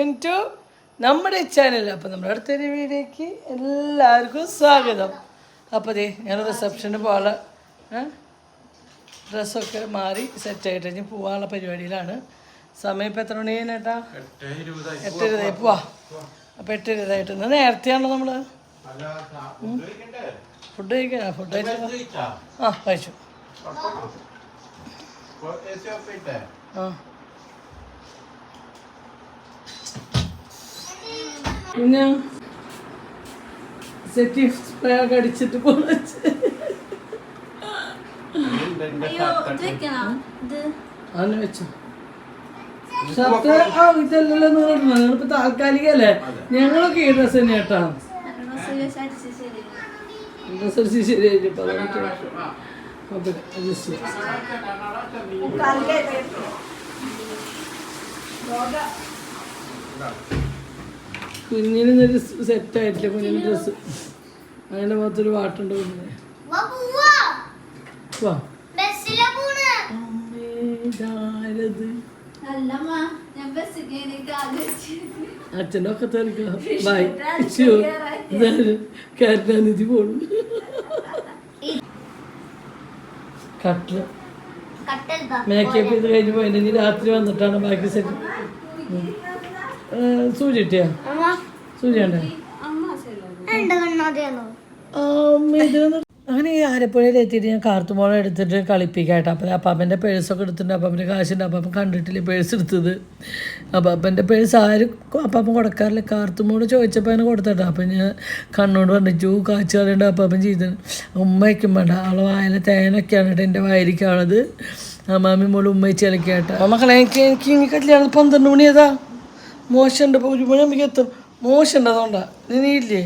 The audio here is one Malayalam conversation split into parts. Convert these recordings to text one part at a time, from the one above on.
വെൽക്കം ടു നമ്മുടെ ചാനൽ. അപ്പോൾ നമ്മുടെ അടുത്തൊരു വീഡിയോക്ക് എല്ലാവർക്കും സ്വാഗതം. അപ്പോൾ ദേ ഞാൻ റിസപ്ഷന് പോകാനുള്ള ഡ്രസ്സൊക്കെ മാറി സെറ്റായിട്ട് കഴിഞ്ഞ് പോകാനുള്ള പരിപാടിയിലാണ്. സമയം ഇപ്പോൾ എത്ര മണി കഴിഞ്ഞേട്ടാ? 8:20 പോവാ. അപ്പോൾ 8:20 ഇന്ന് നേരത്തെയാണല്ലോ നമ്മൾ ഫുഡ് കഴിക്കാൻ. ഫുഡ് കഴിച്ചു. ആ കഴിച്ചു. ആ പിന്നെ സെറ്റി സ്പ്രേ ഒക്കെ അടിച്ചിട്ട് പോന്ന് വെച്ചോ. ഷർട്ട് ഇതല്ലല്ലോ നിങ്ങൾ നിങ്ങളിപ്പോ താൽക്കാലികല്ലേ? ഞങ്ങളൊക്കെ ഈ ഡ്രസ്സ് തന്നെ കേട്ടാ. ഡ്രസ്സ് അടിച്ച് ശരിയായിപ്പോ കുഞ്ഞിനൊരു സെറ്റായിട്ടില്ല. കുഞ്ഞിന് ഡ്രസ്സ് അങ്ങനെ മാത്രൊരു വാട്ടുണ്ട്. കുഞ്ഞിന് അച്ഛൻ്റെ ഒക്കെ തെറിക്കാം. ബൈ കരുണാനിധി പോണു. കട്ടില് മേക്കപ്പ് ചെയ്ത് കഴിഞ്ഞ് പോയിട്ട് ഇനി രാത്രി വന്നിട്ടാണ് ബാക്കി സെറ്റ്. സൂചി കിട്ടിയാ? സൂചി ഉണ്ടേ? അങ്ങനെ ഈ ആലപ്പുഴയിൽ എത്തിയിട്ട് ഞാൻ കാർത്തുമോളെ എടുത്തിട്ട് കളിപ്പിക്കാട്ടോ. അപ്പം അപ്പാപ്പൻ്റെ പേഴ്സൊക്കെ എടുത്തിട്ടുണ്ട്. അപ്പാപ്പൻ്റെ കാശുണ്ട്. അപ്പാപ്പൻ കണ്ടിട്ടില്ല പേഴ്സ് എടുത്തത്. അപ്പാപ്പൻ്റെ പേഴ്സ് ആരും അപ്പാപ്പൻ കൊടുക്കാറില്ല. കാർത്തുമോള് ചോദിച്ചപ്പോൾ അതിന് കൊടുത്തട്ടോ. അപ്പം ഞാൻ കണ്ണോട് പറഞ്ഞു കാച്ചു കളയുണ്ട്. അപ്പാപ്പൻ ചെയ്തു. ഉമ്മ വയ്ക്കും വേണ്ട. അവളെ വായന തേനൊക്കെയാണ് കേട്ടോ എൻ്റെ വായിരിക്കാണത്. അമ്മാമി മോള് ഉമ്മ വെച്ച് കളിക്കാട്ടോ. മക്കളെ എനിക്ക് ഇനി കല്യാണം 12 മണി ഏതാ മോശമുണ്ട്. ഇപ്പോൾ 1 മണിയാകുമ്പോൾ എത്തും. മോശമുണ്ട്. അതുകൊണ്ടാണ് നീ ഇല്ലേ?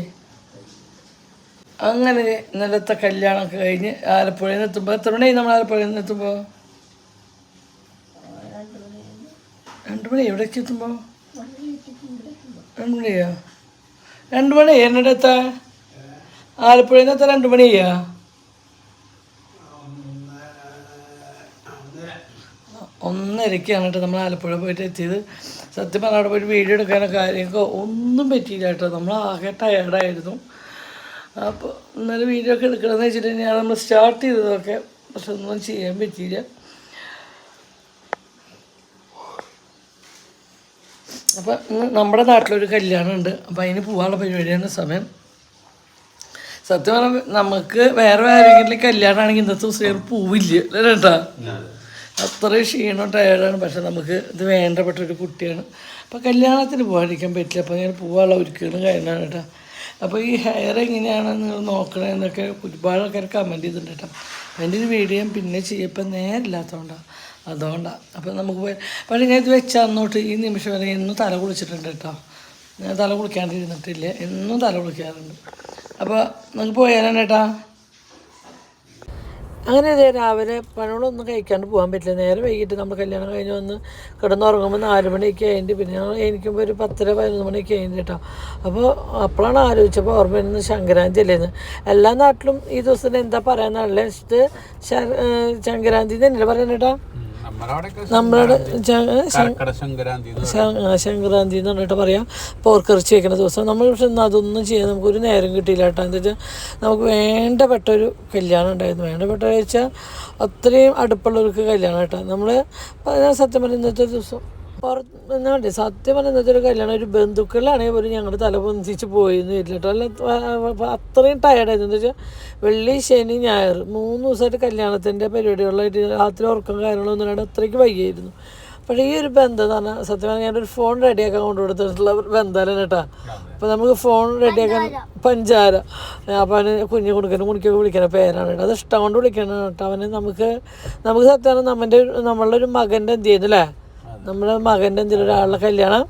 അങ്ങനെ ഇന്നലത്തെ കല്യാണമൊക്കെ കഴിഞ്ഞ് ആലപ്പുഴയിൽ നിന്ന് എത്തുമ്പോൾ എത്ര മണിയായി? നമ്മൾ ആലപ്പുഴയിൽ നിന്ന് എത്തുമ്പോൾ 2 മണി. എവിടേക്ക് എത്തുമ്പോൾ 2 മണിയാ? 2 മണി എന്നിട്ട് എത്താ? ആലപ്പുഴയിൽ നിന്ന് എത്താൻ 2 മണിയാ? 1:30 കേട്ടോ നമ്മൾ ആലപ്പുഴ പോയിട്ട് എത്തിയത്. സത്യം പറഞ്ഞാൽ അവിടെ പോയിട്ട് വീഡിയോ എടുക്കാനോ കാര്യമൊക്കെ ഒന്നും പറ്റിയില്ല കേട്ടോ. നമ്മൾ ആകെ ടയർഡായിരുന്നു. അപ്പോൾ ഇന്നലെ വീഡിയോ ഒക്കെ എടുക്കണമെന്ന് വെച്ചിട്ടുണ്ടെങ്കിൽ നമ്മൾ സ്റ്റാർട്ട് ചെയ്തതൊക്കെ, പക്ഷെ ഒന്നും ചെയ്യാൻ പറ്റിയില്ല. അപ്പം ഇന്ന് നമ്മുടെ നാട്ടിലൊരു കല്യാണമുണ്ട്. അപ്പോൾ അതിന് പോകാനുള്ള പരിപാടിയാണ് സമയം. സത്യം പറഞ്ഞാൽ നമുക്ക് വേറെ ആരെങ്കിലും കല്യാണമാണെങ്കിൽ ഇന്നത്തെ ദിവസം പോവില്ല അല്ലേ കേട്ടാ? അത്രയും ക്ഷീണം ടയർഡാണ്. പക്ഷെ നമുക്ക് ഇത് വേണ്ടപ്പെട്ടൊരു കുട്ടിയാണ്. അപ്പോൾ കല്യാണത്തിന് പോകാതിരിക്കാൻ പറ്റില്ല. അപ്പോൾ ഞാൻ പോകാനുള്ള ഒരുക്കുന്ന കാര്യമാണ് കേട്ടോ. അപ്പോൾ ഈ ഹെയർ എങ്ങനെയാണ് നിങ്ങൾ നോക്കണമെന്നൊക്കെ ഒരുപാട് ആൾക്കാർ കമൻറ്റ് ചെയ്തിട്ടുണ്ട് കേട്ടോ. അതിൻ്റെ ഒരു വീഡിയോ പിന്നെ ചെയ്യപ്പോൾ നേരില്ലാത്തതുകൊണ്ടാണ്. അതുകൊണ്ടാണ്. അപ്പോൾ നമുക്ക് പോയി പക്ഷേ ഞാൻ ഇത് വെച്ചാൽ അന്നോട്ട് ഈ നിമിഷം വരെ എന്നും തല കുളിച്ചിട്ടുണ്ട് കേട്ടോ. ഞാൻ തല കുളിക്കാണ്ടിരുന്നിട്ടില്ല. എന്നും തല കുളിക്കാറുണ്ട്. അപ്പോൾ നമുക്ക് പോയാലാണ് കേട്ടോ. അങ്ങനെ ഇതേ രാവിലെ പണികളൊന്നും കഴിക്കാണ്ട് പോകാൻ പറ്റില്ല. നേരെ വൈകിട്ട് നമ്മൾ കല്യാണം കഴിഞ്ഞ് വന്ന് കിടന്നുറങ്ങുമ്പോൾ 4 മണിയൊക്കെ ആയിട്ട് പിന്നെ ഞങ്ങൾ എനിക്കുമ്പോൾ ഒരു 10-11 മണിയൊക്കെ ആയിട്ട് കേട്ടോ. അപ്പോൾ അപ്പോഴാണ് ആലോചിച്ചപ്പോൾ ഓർമ്മ വരുന്നത് സംക്രാന്തി അല്ലേന്ന്. എല്ലാ നാട്ടിലും ഈ ദിവസത്തിന് എന്താ പറയാന്നല്ലേ? സംക്രാന്തി തന്നെയല്ലേ പറയുന്നത് കേട്ടോ. നമ്മളോട് സംക്രാന്തി എന്ന് പറഞ്ഞിട്ട് പറയാം. പോർക്കിറച്ചി വയ്ക്കുന്ന ദിവസം നമ്മൾ. പക്ഷെ അതൊന്നും ചെയ്യാൻ നമുക്കൊരു നേരം കിട്ടിയില്ല കേട്ടോ. എന്താ വെച്ചാൽ നമുക്ക് വേണ്ടപ്പെട്ടൊരു കല്യാണം ഉണ്ടായിരുന്നു. വേണ്ടപ്പെട്ട വെച്ചാൽ അത്രയും അടുപ്പുള്ളവർക്ക് കല്യാണം കേട്ടോ. നമ്മൾ സത്യം പറഞ്ഞ ഇന്നത്തെ ദിവസം എന്നാ വേണ്ടേ സത്യം പറഞ്ഞ ഇന്നത്തെ ഒരു കല്യാണം ഒരു ബന്ധുക്കളിലാണെങ്കിൽ പോലും ഞങ്ങൾ തല പൊന്തിച്ച് പോയെന്ന് വരില്ല കേട്ടോ. അല്ല അത്രയും ടയർഡായിരുന്നു. എന്താ വെച്ചാൽ വെള്ളി ശനി ഞായർ 3 ദിവസമായിട്ട് കല്യാണത്തിൻ്റെ പരിപാടികളായിട്ട് രാത്രി ഉറക്കം കാര്യങ്ങളൊന്നും ഇല്ലാണ്ട് അത്രയ്ക്ക് വൈകിയായിരുന്നു. പക്ഷേ ഈ ഒരു ബന്ധം എന്ന് പറഞ്ഞാൽ സത്യം പറഞ്ഞാൽ ഞാനൊരു ഫോൺ റെഡിയാക്കാൻ കൊണ്ടുകൊടുത്തിട്ടുള്ള ബന്ധമല്ല കേട്ടോ. അപ്പോൾ നമുക്ക് ഫോൺ റെഡിയാക്കാൻ പഞ്ചാര. അപ്പോൾ അവന് കുഞ്ഞു കൊടുക്കാനും കുണിക്കൊക്കെ വിളിക്കുന്ന പേരാണ് കേട്ടോ. അത് ഇഷ്ടം കൊണ്ട് വിളിക്കണം കേട്ടോ. അവന് നമുക്ക് സത്യമാണ് നമ്മളുടെ ഒരു മകൻ്റെ എന്ത് ചെയ്യുന്നു അല്ലേ? നമ്മുടെ മകൻ്റെ എന്തെങ്കിലും ഒരാളുടെ കല്യാണം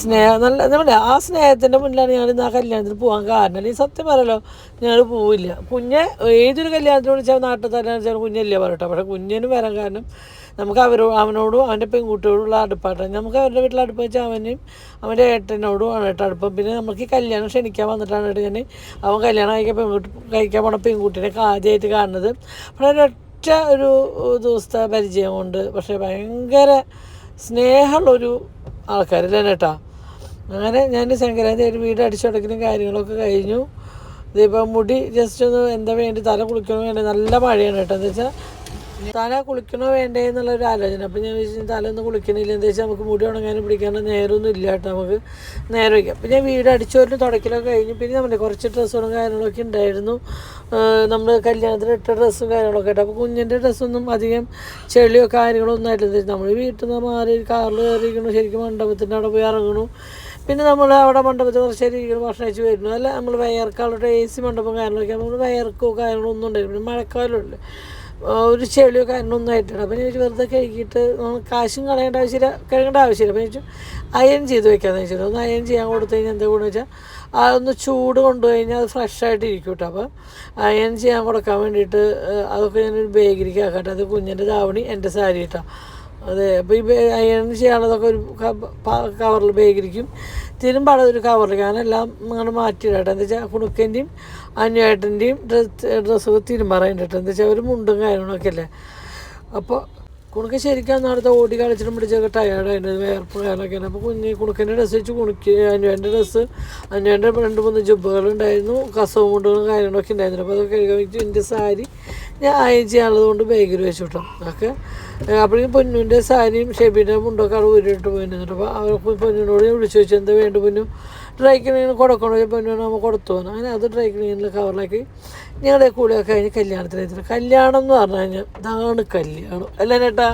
സ്നേഹം നല്ല നമ്മുടെ ആ സ്നേഹത്തിൻ്റെ മുന്നിലാണ് ഞങ്ങൾ ഇന്ന് ആ കല്യാണത്തിന് പോകാൻ കാരണം. അല്ലെങ്കിൽ സത്യം പറയല്ലോ ഞങ്ങൾ പോവില്ല. ഏതൊരു കല്യാണത്തിന് വിളിച്ചാൽ നാട്ടിൽ തന്നെ വെച്ചാൽ കുഞ്ഞല്ലേ പറയട്ടോ. പക്ഷേ കുഞ്ഞിന് വരാൻ കാരണം നമുക്ക് അവനോടും അവൻ്റെ പെൺകുട്ടിയോടുള്ള അടുപ്പാട്ടാണ്. നമുക്ക് അവരുടെ വീട്ടിൽ അടുപ്പ് വെച്ചാൽ അവനും അവൻ്റെ ഏട്ടനോടും ആണ് കേട്ടോ അടുപ്പം. പിന്നെ നമുക്ക് ഈ കല്യാണം ക്ഷണിക്കാൻ വന്നിട്ടാണ് കേട്ടോ ഞാൻ അവൻ കല്യാണം കഴിക്കാൻ പോണ പെൺകുട്ടീനെ ആദ്യമായിട്ട് കാണുന്നത്. പക്ഷേ ഒരൊറ്റ ഒരു ദിവസത്തെ പരിചയം കൊണ്ട് പക്ഷേ ഭയങ്കര സ്നേഹമുള്ളൊരു ആൾക്കാരല്ലേ കേട്ടാ. അങ്ങനെ ഞാൻ സംക്രാന്തി ഒരു വീട് അടിച്ചുടക്കലും കാര്യങ്ങളൊക്കെ കഴിഞ്ഞു. ഇതിപ്പോൾ മുടി ജസ്റ്റ് ഒന്ന് എന്താ വേണ്ടി തല കുളിക്കണോ വേണ്ടി, നല്ല മഴയാണ് കേട്ടോ. എന്താ വെച്ചാൽ തല കുളിക്കണോ വേണ്ടേ എന്നുള്ളൊരു ആലോചന. അപ്പോൾ ഞാൻ വിചാരിച്ചു തല ഒന്നും കുളിക്കണില്ല, എന്താ വെച്ചാൽ നമുക്ക് മുടി ഉണങ്ങാനും പിടിക്കാനും നേരമൊന്നും ഇല്ല കേട്ടോ, നമുക്ക് നേരം വയ്ക്കാം. അപ്പോൾ ഞാൻ വീട് അടിച്ചോരിന് തുടക്കലൊക്കെ കഴിഞ്ഞു. പിന്നെ നമ്മുടെ കുറച്ച് ഡ്രസ്സുകളും കാര്യങ്ങളൊക്കെ ഉണ്ടായിരുന്നു, നമ്മൾ കല്യാണത്തിന് ഇട്ട ഡ്രസ്സും കാര്യങ്ങളൊക്കെ കേട്ടോ. അപ്പോൾ കുഞ്ഞിൻ്റെ ഡ്രസ്സൊന്നും അധികം ചെളിയോ കാര്യങ്ങളോ ഒന്നും ആയിട്ടില്ല. നമ്മൾ വീട്ടിൽ നിന്ന് മാറി കാറിൽ കയറിയിരിക്കണു, ശരിക്കും മണ്ഡപത്തിൻ്റെ അവിടെ പോയി ഇറങ്ങണു. പിന്നെ നമ്മൾ അവിടെ മണ്ഡപത്തിൽ കുറച്ച് ഇരിക്കണം, ഭക്ഷണം കഴിച്ച് വരുന്നു. അല്ല നമ്മൾ വയർക്കാളുടെ AC മണ്ഡപം കാര്യങ്ങളൊക്കെ നമ്മൾ വയർക്കോ കാര്യങ്ങളോ ഒന്നും ഉണ്ടായിരുന്നു. പിന്നെ മഴക്കാലമല്ലേ, ഒരു ചെളിയോ കാര്യങ്ങളൊന്നും ആയിട്ടാണ്. അപ്പം ഞാൻ വെറുതെ കഴുകിയിട്ട് കാശും കളയേണ്ട ആവശ്യമില്ല. അപ്പം ഞാൻ അയൺ ചെയ്ത് വെക്കാമെന്ന് വെച്ചിട്ട് ഒന്ന് അയൺ ചെയ്യാൻ കൊടുത്തു കഴിഞ്ഞാൽ എന്താ ഗുണമെന്ന് വെച്ചാൽ അതൊന്ന് ചൂട് കൊണ്ടു കഴിഞ്ഞാൽ അത് ഫ്രഷായിട്ട് ഇരിക്കും കേട്ടോ. അപ്പോൾ അയൺ ചെയ്യാൻ കൊടുക്കാൻ വേണ്ടിയിട്ട് അതൊക്കെ ഞാനൊരു ബാഗിലേക്ക് ആക്കട്ടെ. അത് കുഞ്ഞിൻ്റെ ധാവണി, എൻ്റെ സാരി കേട്ടോ. അതെ, അപ്പോൾ ഈ അയൺ ചെയ്യാനുള്ളതൊക്കെ ഒരു കവറിൽ ബാഗിരിക്കും, തിരുമ്പാട് ഒരു കവറിൽ ഞാനെല്ലാം അങ്ങനെ മാറ്റിയിടട്ടെ. എന്താ വെച്ചാൽ കുണുക്കൻ്റെയും അന്വേട്ടൻ്റെയും ഡ്രസ്സൊക്കെ തിരുമ്പാറായിട്ട്. എന്താ വെച്ചാൽ ഒരു മുണ്ടും കാര്യങ്ങളൊക്കെ അല്ലേ. അപ്പോൾ കുണുക്ക് ശരിക്കും അന്നടുത്ത് ഓടി കളിച്ചിട്ടും പിടിച്ചൊക്കെ ടയേർഡായിട്ട് വേർപ്പ് കാര്യമൊക്കെ ആണ്. അപ്പോൾ കുണുക്കൻ്റെ ഡ്രസ്സ് വെച്ച് അന്വേൻ്റെ ഡ്രസ്സ്, അന്വേൻ്റെ 2-3 ജുബുകളുണ്ടായിരുന്നു, കസവ് മുണ്ടുകളും കാര്യങ്ങളൊക്കെ ഉണ്ടായിരുന്നു. അപ്പോൾ അതൊക്കെ കഴുകാൻ വെച്ചു. എൻ്റെ സാരി ഞാൻ അയൺ ചെയ്യാനുള്ളത് കൊണ്ട് ബാഗിൽ വെച്ചു കിട്ടും അതൊക്കെ. അപ്പോഴേക്കും പൊന്നുവിൻ്റെ സാരിയും ഷെബിൻ്റെ മുണ്ടൊക്കെ അവിടെ ഊരിട്ട് പോയിരുന്നിട്ട്. അപ്പോൾ അവർക്ക് പൊന്നിനോട് ഞാൻ വിളിച്ചു വെച്ചു എന്താ വേണ്ട പൊന്നു, ഡ്രൈ ക്ലീനിങ് കൊടുക്കണോ, പൊന്നു നമ്മൾ കൊടുത്തു പോകാൻ. അങ്ങനെ അത് ഡ്രൈ ക്ലീനിങ്ങിൽ കവറിലാക്കി ഞങ്ങളുടെ കൂടെയൊക്കെ കഴിഞ്ഞ് കല്യാണത്തിന്. കല്യാണം എന്ന് പറഞ്ഞു കഴിഞ്ഞാൽ ഇതാണ് കല്യാണം അല്ലേ ചേട്ടാ.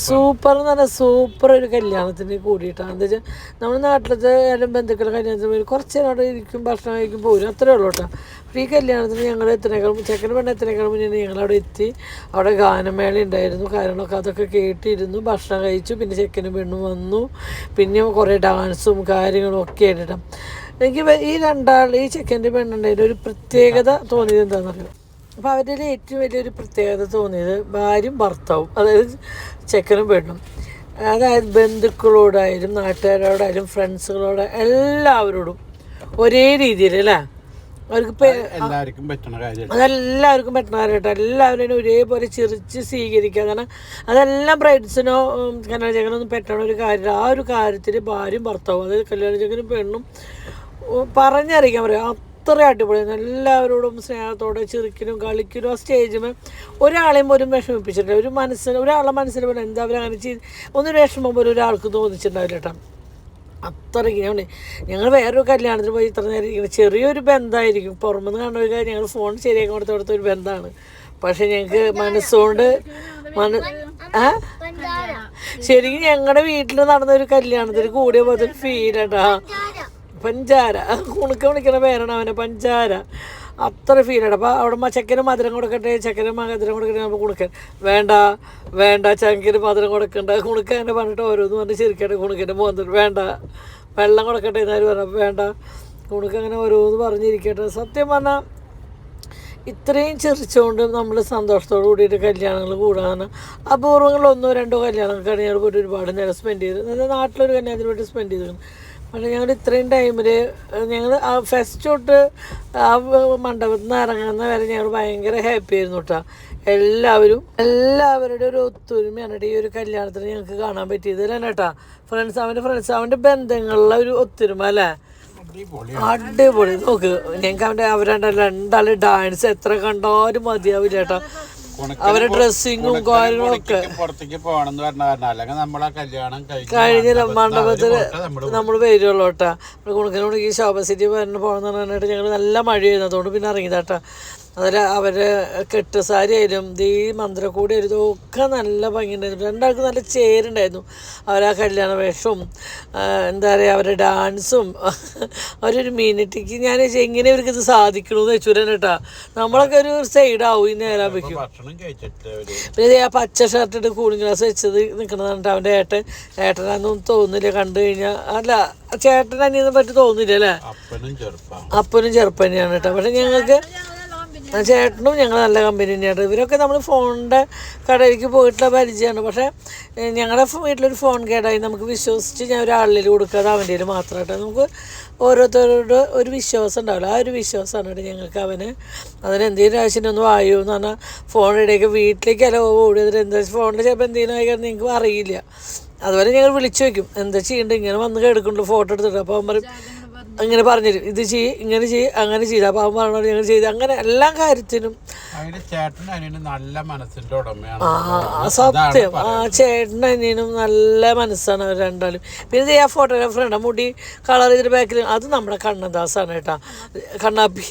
സൂപ്പർ എന്ന് പറഞ്ഞാൽ സൂപ്പർ ഒരു കല്യാണത്തിന് കൂടിയിട്ടാണ്. എന്താ വെച്ചാൽ നമ്മുടെ നാട്ടിലത്തെ എല്ലാം ബന്ധുക്കളുടെ കല്യാണത്തിന് പോയി കുറച്ച് നേരം അവിടെ ഇരിക്കും, ഭക്ഷണം കഴിക്കും, പോരും, അത്രേ ഉള്ളൂ കേട്ടോ. അപ്പോൾ ഈ കല്യാണത്തിന് ഞങ്ങൾ എത്രയേക്കാളും ചെക്കന് പെണ്ണ് എത്രയേക്കാളും മുന്നേ ഞങ്ങളവിടെ എത്തി. അവിടെ ഗാനമേള ഉണ്ടായിരുന്നു, കാര്യങ്ങളൊക്കെ അതൊക്കെ കേട്ടിരുന്നു, ഭക്ഷണം കഴിച്ചു. പിന്നെ ചെക്കനും പെണ്ണും വന്നു, പിന്നെ കുറേ ഡാൻസും കാര്യങ്ങളും ഒക്കെ ആയിട്ടാണ്. എനിക്ക് ഈ ചെക്കൻ്റെ പെണ്ണുണ്ടായിട്ട് ഒരു പ്രത്യേകത തോന്നിയത് എന്താണെന്നറിയാം. അപ്പോൾ അവരുടെ ഏറ്റവും വലിയൊരു പ്രത്യേകത തോന്നിയത് ഭാര്യയും ഭർത്താവും, അതായത് ചെക്കനും പെണ്ണും, അതായത് ബന്ധുക്കളോടായാലും നാട്ടുകാരോടായാലും ഫ്രണ്ട്സുകളോട് എല്ലാവരോടും ഒരേ രീതിയിൽ അല്ലേ, അവർക്ക് അതെല്ലാവർക്കും പറ്റുന്ന കാര്യമായിട്ട് എല്ലാവരും ഒരേപോലെ ചിരിച്ച് സ്വീകരിക്കുക. കാരണം അതെല്ലാം ബ്രൈഡ്സിനോ കല്യാണ ചെക്കനൊന്നും പറ്റണ ഒരു കാര്യം. ആ ഒരു കാര്യത്തിൽ ഭാര്യയും ഭർത്താവും, അതായത് കല്യാണ ചെക്കനും പെണ്ണും പറഞ്ഞറിയിക്കാൻ പറയാം, അത്ര അടിപൊളിയായിരുന്നു. എല്ലാവരോടും സ്നേഹത്തോടെ ചിരിക്കലും കളിക്കലും. ആ സ്റ്റേജിൽ ഒരാളെയും പോലും വിഷമിപ്പിച്ചിട്ടില്ല. ഒരാളുടെ മനസ്സിൽ പോലെ എന്താ അവരങ്ങനെ ഒന്നും വിഷമം പോലും ഒരാൾക്ക് തോന്നിച്ചിട്ടുണ്ടാവില്ല കേട്ടോ. അത്രയ്ക്ക് ഞങ്ങൾ വേറൊരു കല്യാണത്തിന് പോയി ഇത്ര നേരം ഇരിക്കുന്നത് ചെറിയൊരു ബന്ധമായിരിക്കും, പുറമെന്ന് കാണുന്ന ഒരു കാര്യം, ഞങ്ങൾ ഫോൺ ശരിയാക്കി കൊടുത്ത ഒരു ബന്ധമാണ്. പക്ഷെ ഞങ്ങൾക്ക് മനസ്സുകൊണ്ട് ശരിക്കും ഞങ്ങളുടെ വീട്ടിൽ നടന്നൊരു കല്യാണത്തിന് കൂടിയ പോലെ ഒരു ഫീലാട്ടാ. പഞ്ചാര കുണുക്ക വിളിക്കണ പേരാണ് അവനെ, പഞ്ചാര. അത്ര ഫീലാണ്. അപ്പോൾ അവിടെ ചെക്കന് മധുരം കൊടുക്കട്ടെ, ചെക്കന് മധുരം കൊടുക്കട്ടെ. അപ്പോൾ കുണുക്കൻ വേണ്ട ചെക്കന് മധുരം കൊടുക്കണ്ട. കുണുക്ക അങ്ങനെ പറഞ്ഞിട്ട് ഓരോന്ന് പറഞ്ഞ് ചിരിക്കട്ടെ. കുണുക്കൻ്റെ മോന്തൽ വേണ്ട, വെള്ളം കൊടുക്കട്ടെ എന്നാലും പറഞ്ഞപ്പോൾ വേണ്ട. കുണുക്ക അങ്ങനെ ഓരോന്ന് പറഞ്ഞിരിക്കട്ടെ. സത്യം പറഞ്ഞാൽ ഇത്രയും ചിരിച്ചുകൊണ്ട് നമ്മൾ സന്തോഷത്തോടു കൂടിയിട്ട് കല്യാണങ്ങൾ കൂടാൻ അപൂർവങ്ങളിൽ 1-2 കല്യാണങ്ങൾക്കാണ് ഞങ്ങൾ പോയിട്ട് ഒരുപാട് നേരം സ്പെൻഡ് ചെയ്തത്. നാട്ടിലൊരു കല്യാണത്തിന് പോയിട്ട് സ്പെൻഡ് ചെയ്തിരുന്നു. പക്ഷേ ഞങ്ങൾ ഇത്രയും ടൈമിൽ ഞങ്ങൾ ആ ഫസ്റ്റ് തൊട്ട് ആ മണ്ഡപത്തിൽ നിന്ന് ഇറങ്ങുന്ന വരെ ഞങ്ങൾ ഭയങ്കര ഹാപ്പി ആയിരുന്നു കേട്ടോ. എല്ലാവരുടെ ഒരു ഒത്തൊരുമയാണ് ഈ ഒരു കല്യാണത്തിന് ഞങ്ങൾക്ക് കാണാൻ പറ്റിയത് അല്ലേ കേട്ടോ. അവൻ്റെ ബന്ധങ്ങളിലെ ഒരു ഒത്തൊരുമ അല്ലേ, അടിപൊളി. നോക്ക് ഞങ്ങൾക്ക് രണ്ടാളും ഡാൻസ് എത്ര കണ്ടാലും മതിയാവില്ല കേട്ടോ. അവരുടെ ഡ്രസ്സിങ്ങും കാര്യങ്ങളൊക്കെ കഴിഞ്ഞ മണ്ഡപത്തിൽ നമ്മൾ വരുള്ളൂ കേട്ടാ. കുണുക്കിനോട് ഈ ശോഭ സിറ്റി പോകണമെന്ന് പറഞ്ഞിട്ട് ഞങ്ങൾ നല്ല മഴയായിരുന്നു, അതുകൊണ്ട് പിന്നെ ഇറങ്ങിയതാട്ടാ. അതിൽ അവരെ കെട്ടുസാരി ആയാലും ഈ മന്ത്രക്കൂടി ആയിരുന്നു ഒക്കെ നല്ല ഭംഗിയുണ്ടായിരുന്നു. രണ്ടാൾക്ക് നല്ല ചേരുണ്ടായിരുന്നു. അവരാ കല്യാണ വേഷവും എന്താ പറയുക അവരുടെ ഡാൻസും അവരൊരു മിനിറ്റിക്ക് ഞാൻ എങ്ങനെ ഇവർക്ക് ഇത് സാധിക്കണമെന്ന് വെച്ചുതരാൻ കേട്ടാ. നമ്മളൊക്കെ ഒരു സൈഡാവും ഈ നേരം വയ്ക്കും. പിന്നെ ആ പച്ച ഷർട്ടിട്ട് കൂളിംഗ് ഗ്ലാസ് വെച്ചത് നിൽക്കണതാണ് അവൻ്റെ ഏട്ടനാണെന്നൊന്നും തോന്നില്ല കണ്ടു കഴിഞ്ഞാൽ. അല്ല ചേട്ടൻ അനിയൊന്നും പറ്റി തോന്നില്ല അല്ലേ. അപ്പനും ചെറുപ്പം തന്നെയാണ് കേട്ടോ. പക്ഷെ ഞങ്ങൾക്ക് ചേട്ടനും ഞങ്ങൾ നല്ല കമ്പനി തന്നെയാണ്. ഇവരൊക്കെ നമ്മൾ ഫോണിൻ്റെ കടയിലേക്ക് പോയിട്ടുള്ള പരിചയമാണ്. പക്ഷേ ഞങ്ങളുടെ വീട്ടിലൊരു ഫോൺ കേടായി നമുക്ക് വിശ്വസിച്ച് ഞാൻ ഒരാളിൽ കൊടുക്കാതെ അവൻ്റെ മാത്രമായിട്ട് നമുക്ക് ഓരോരുത്തരോട് ഒരു വിശ്വാസം ഉണ്ടാവില്ല. ആ ഒരു വിശ്വാസമാണ് ഞങ്ങൾക്ക് അവന്. അതിനെന്തെങ്കിലും ആവശ്യത്തിനൊന്ന് വായു എന്ന് പറഞ്ഞാൽ ഫോണിടയ്ക്ക് വീട്ടിലേക്കല്ല ഓടിയതിൽ എന്താ ഫോണിൽ ചിലപ്പോൾ എന്തെങ്കിലും ആയിക്കാരണം നിങ്ങൾക്ക് അറിയില്ല. അതുപോലെ ഞങ്ങൾ വിളിച്ചു വയ്ക്കും എന്താ ചെയ്യേണ്ടത്, ഇങ്ങനെ വന്ന് കേൾക്കുന്നുള്ളൂ ഫോട്ടോ എടുത്തിട്ട്. അപ്പോൾ അവൻ പറയും അങ്ങനെ പറഞ്ഞുതരും, ഇത് ചെയ്യ് ഇങ്ങനെ ചെയ്യ് അങ്ങനെ ചെയ്ത്. അപ്പോൾ അവൻ പറഞ്ഞോട് ഞങ്ങൾ ചെയ്ത് അങ്ങനെ എല്ലാ കാര്യത്തിനും നല്ല മനസ്സിന്റെ ഉടമയാണ്. സത്യം. ആ ചേട്ടനും അനിയനും നല്ല മനസ്സാണ് അവർ രണ്ടാളും. പിന്നെ ആ ഫോട്ടോഗ്രാഫറുണ്ട് മുടി കളർ ചെയ്തിട്ട് ബാക്കിൽ, അത് നമ്മുടെ കണ്ണദാസാണ് കേട്ടോ. കണ്ണാപ്പി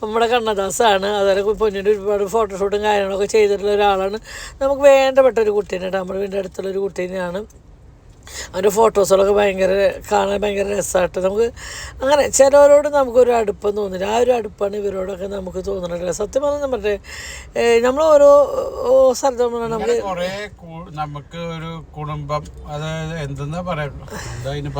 നമ്മുടെ കണ്ണദാസാണ്. അതുപോലെ പൊന്നിൻ്റെ ഒരുപാട് ഫോട്ടോഷൂട്ടും കാര്യങ്ങളൊക്കെ ചെയ്തിട്ടുള്ള ഒരാളാണ്. നമുക്ക് വേണ്ടപ്പെട്ട ഒരു കുട്ടീനെ കേട്ടോ. നമ്മുടെ വീടിൻ്റെ അടുത്തുള്ളൊരു കുട്ടീനെയാണ്. അവൻ്റെ ഫോട്ടോസുകളൊക്കെ കാണാൻ ഭയങ്കര രസമായിട്ട് നമുക്ക് അങ്ങനെ ചിലവരോട് നമുക്കൊരു അടുപ്പം തോന്നില്ല. ആ ഒരു അടുപ്പാണ് ഇവരോടൊക്കെ നമുക്ക് തോന്നുന്നില്ല. സത്യം പറഞ്ഞാൽ പറഞ്ഞേ നമ്മൾ ഓരോ സ്ഥലത്ത് നമുക്ക് ഒരു കുടുംബം, അതായത് എന്തെന്നാ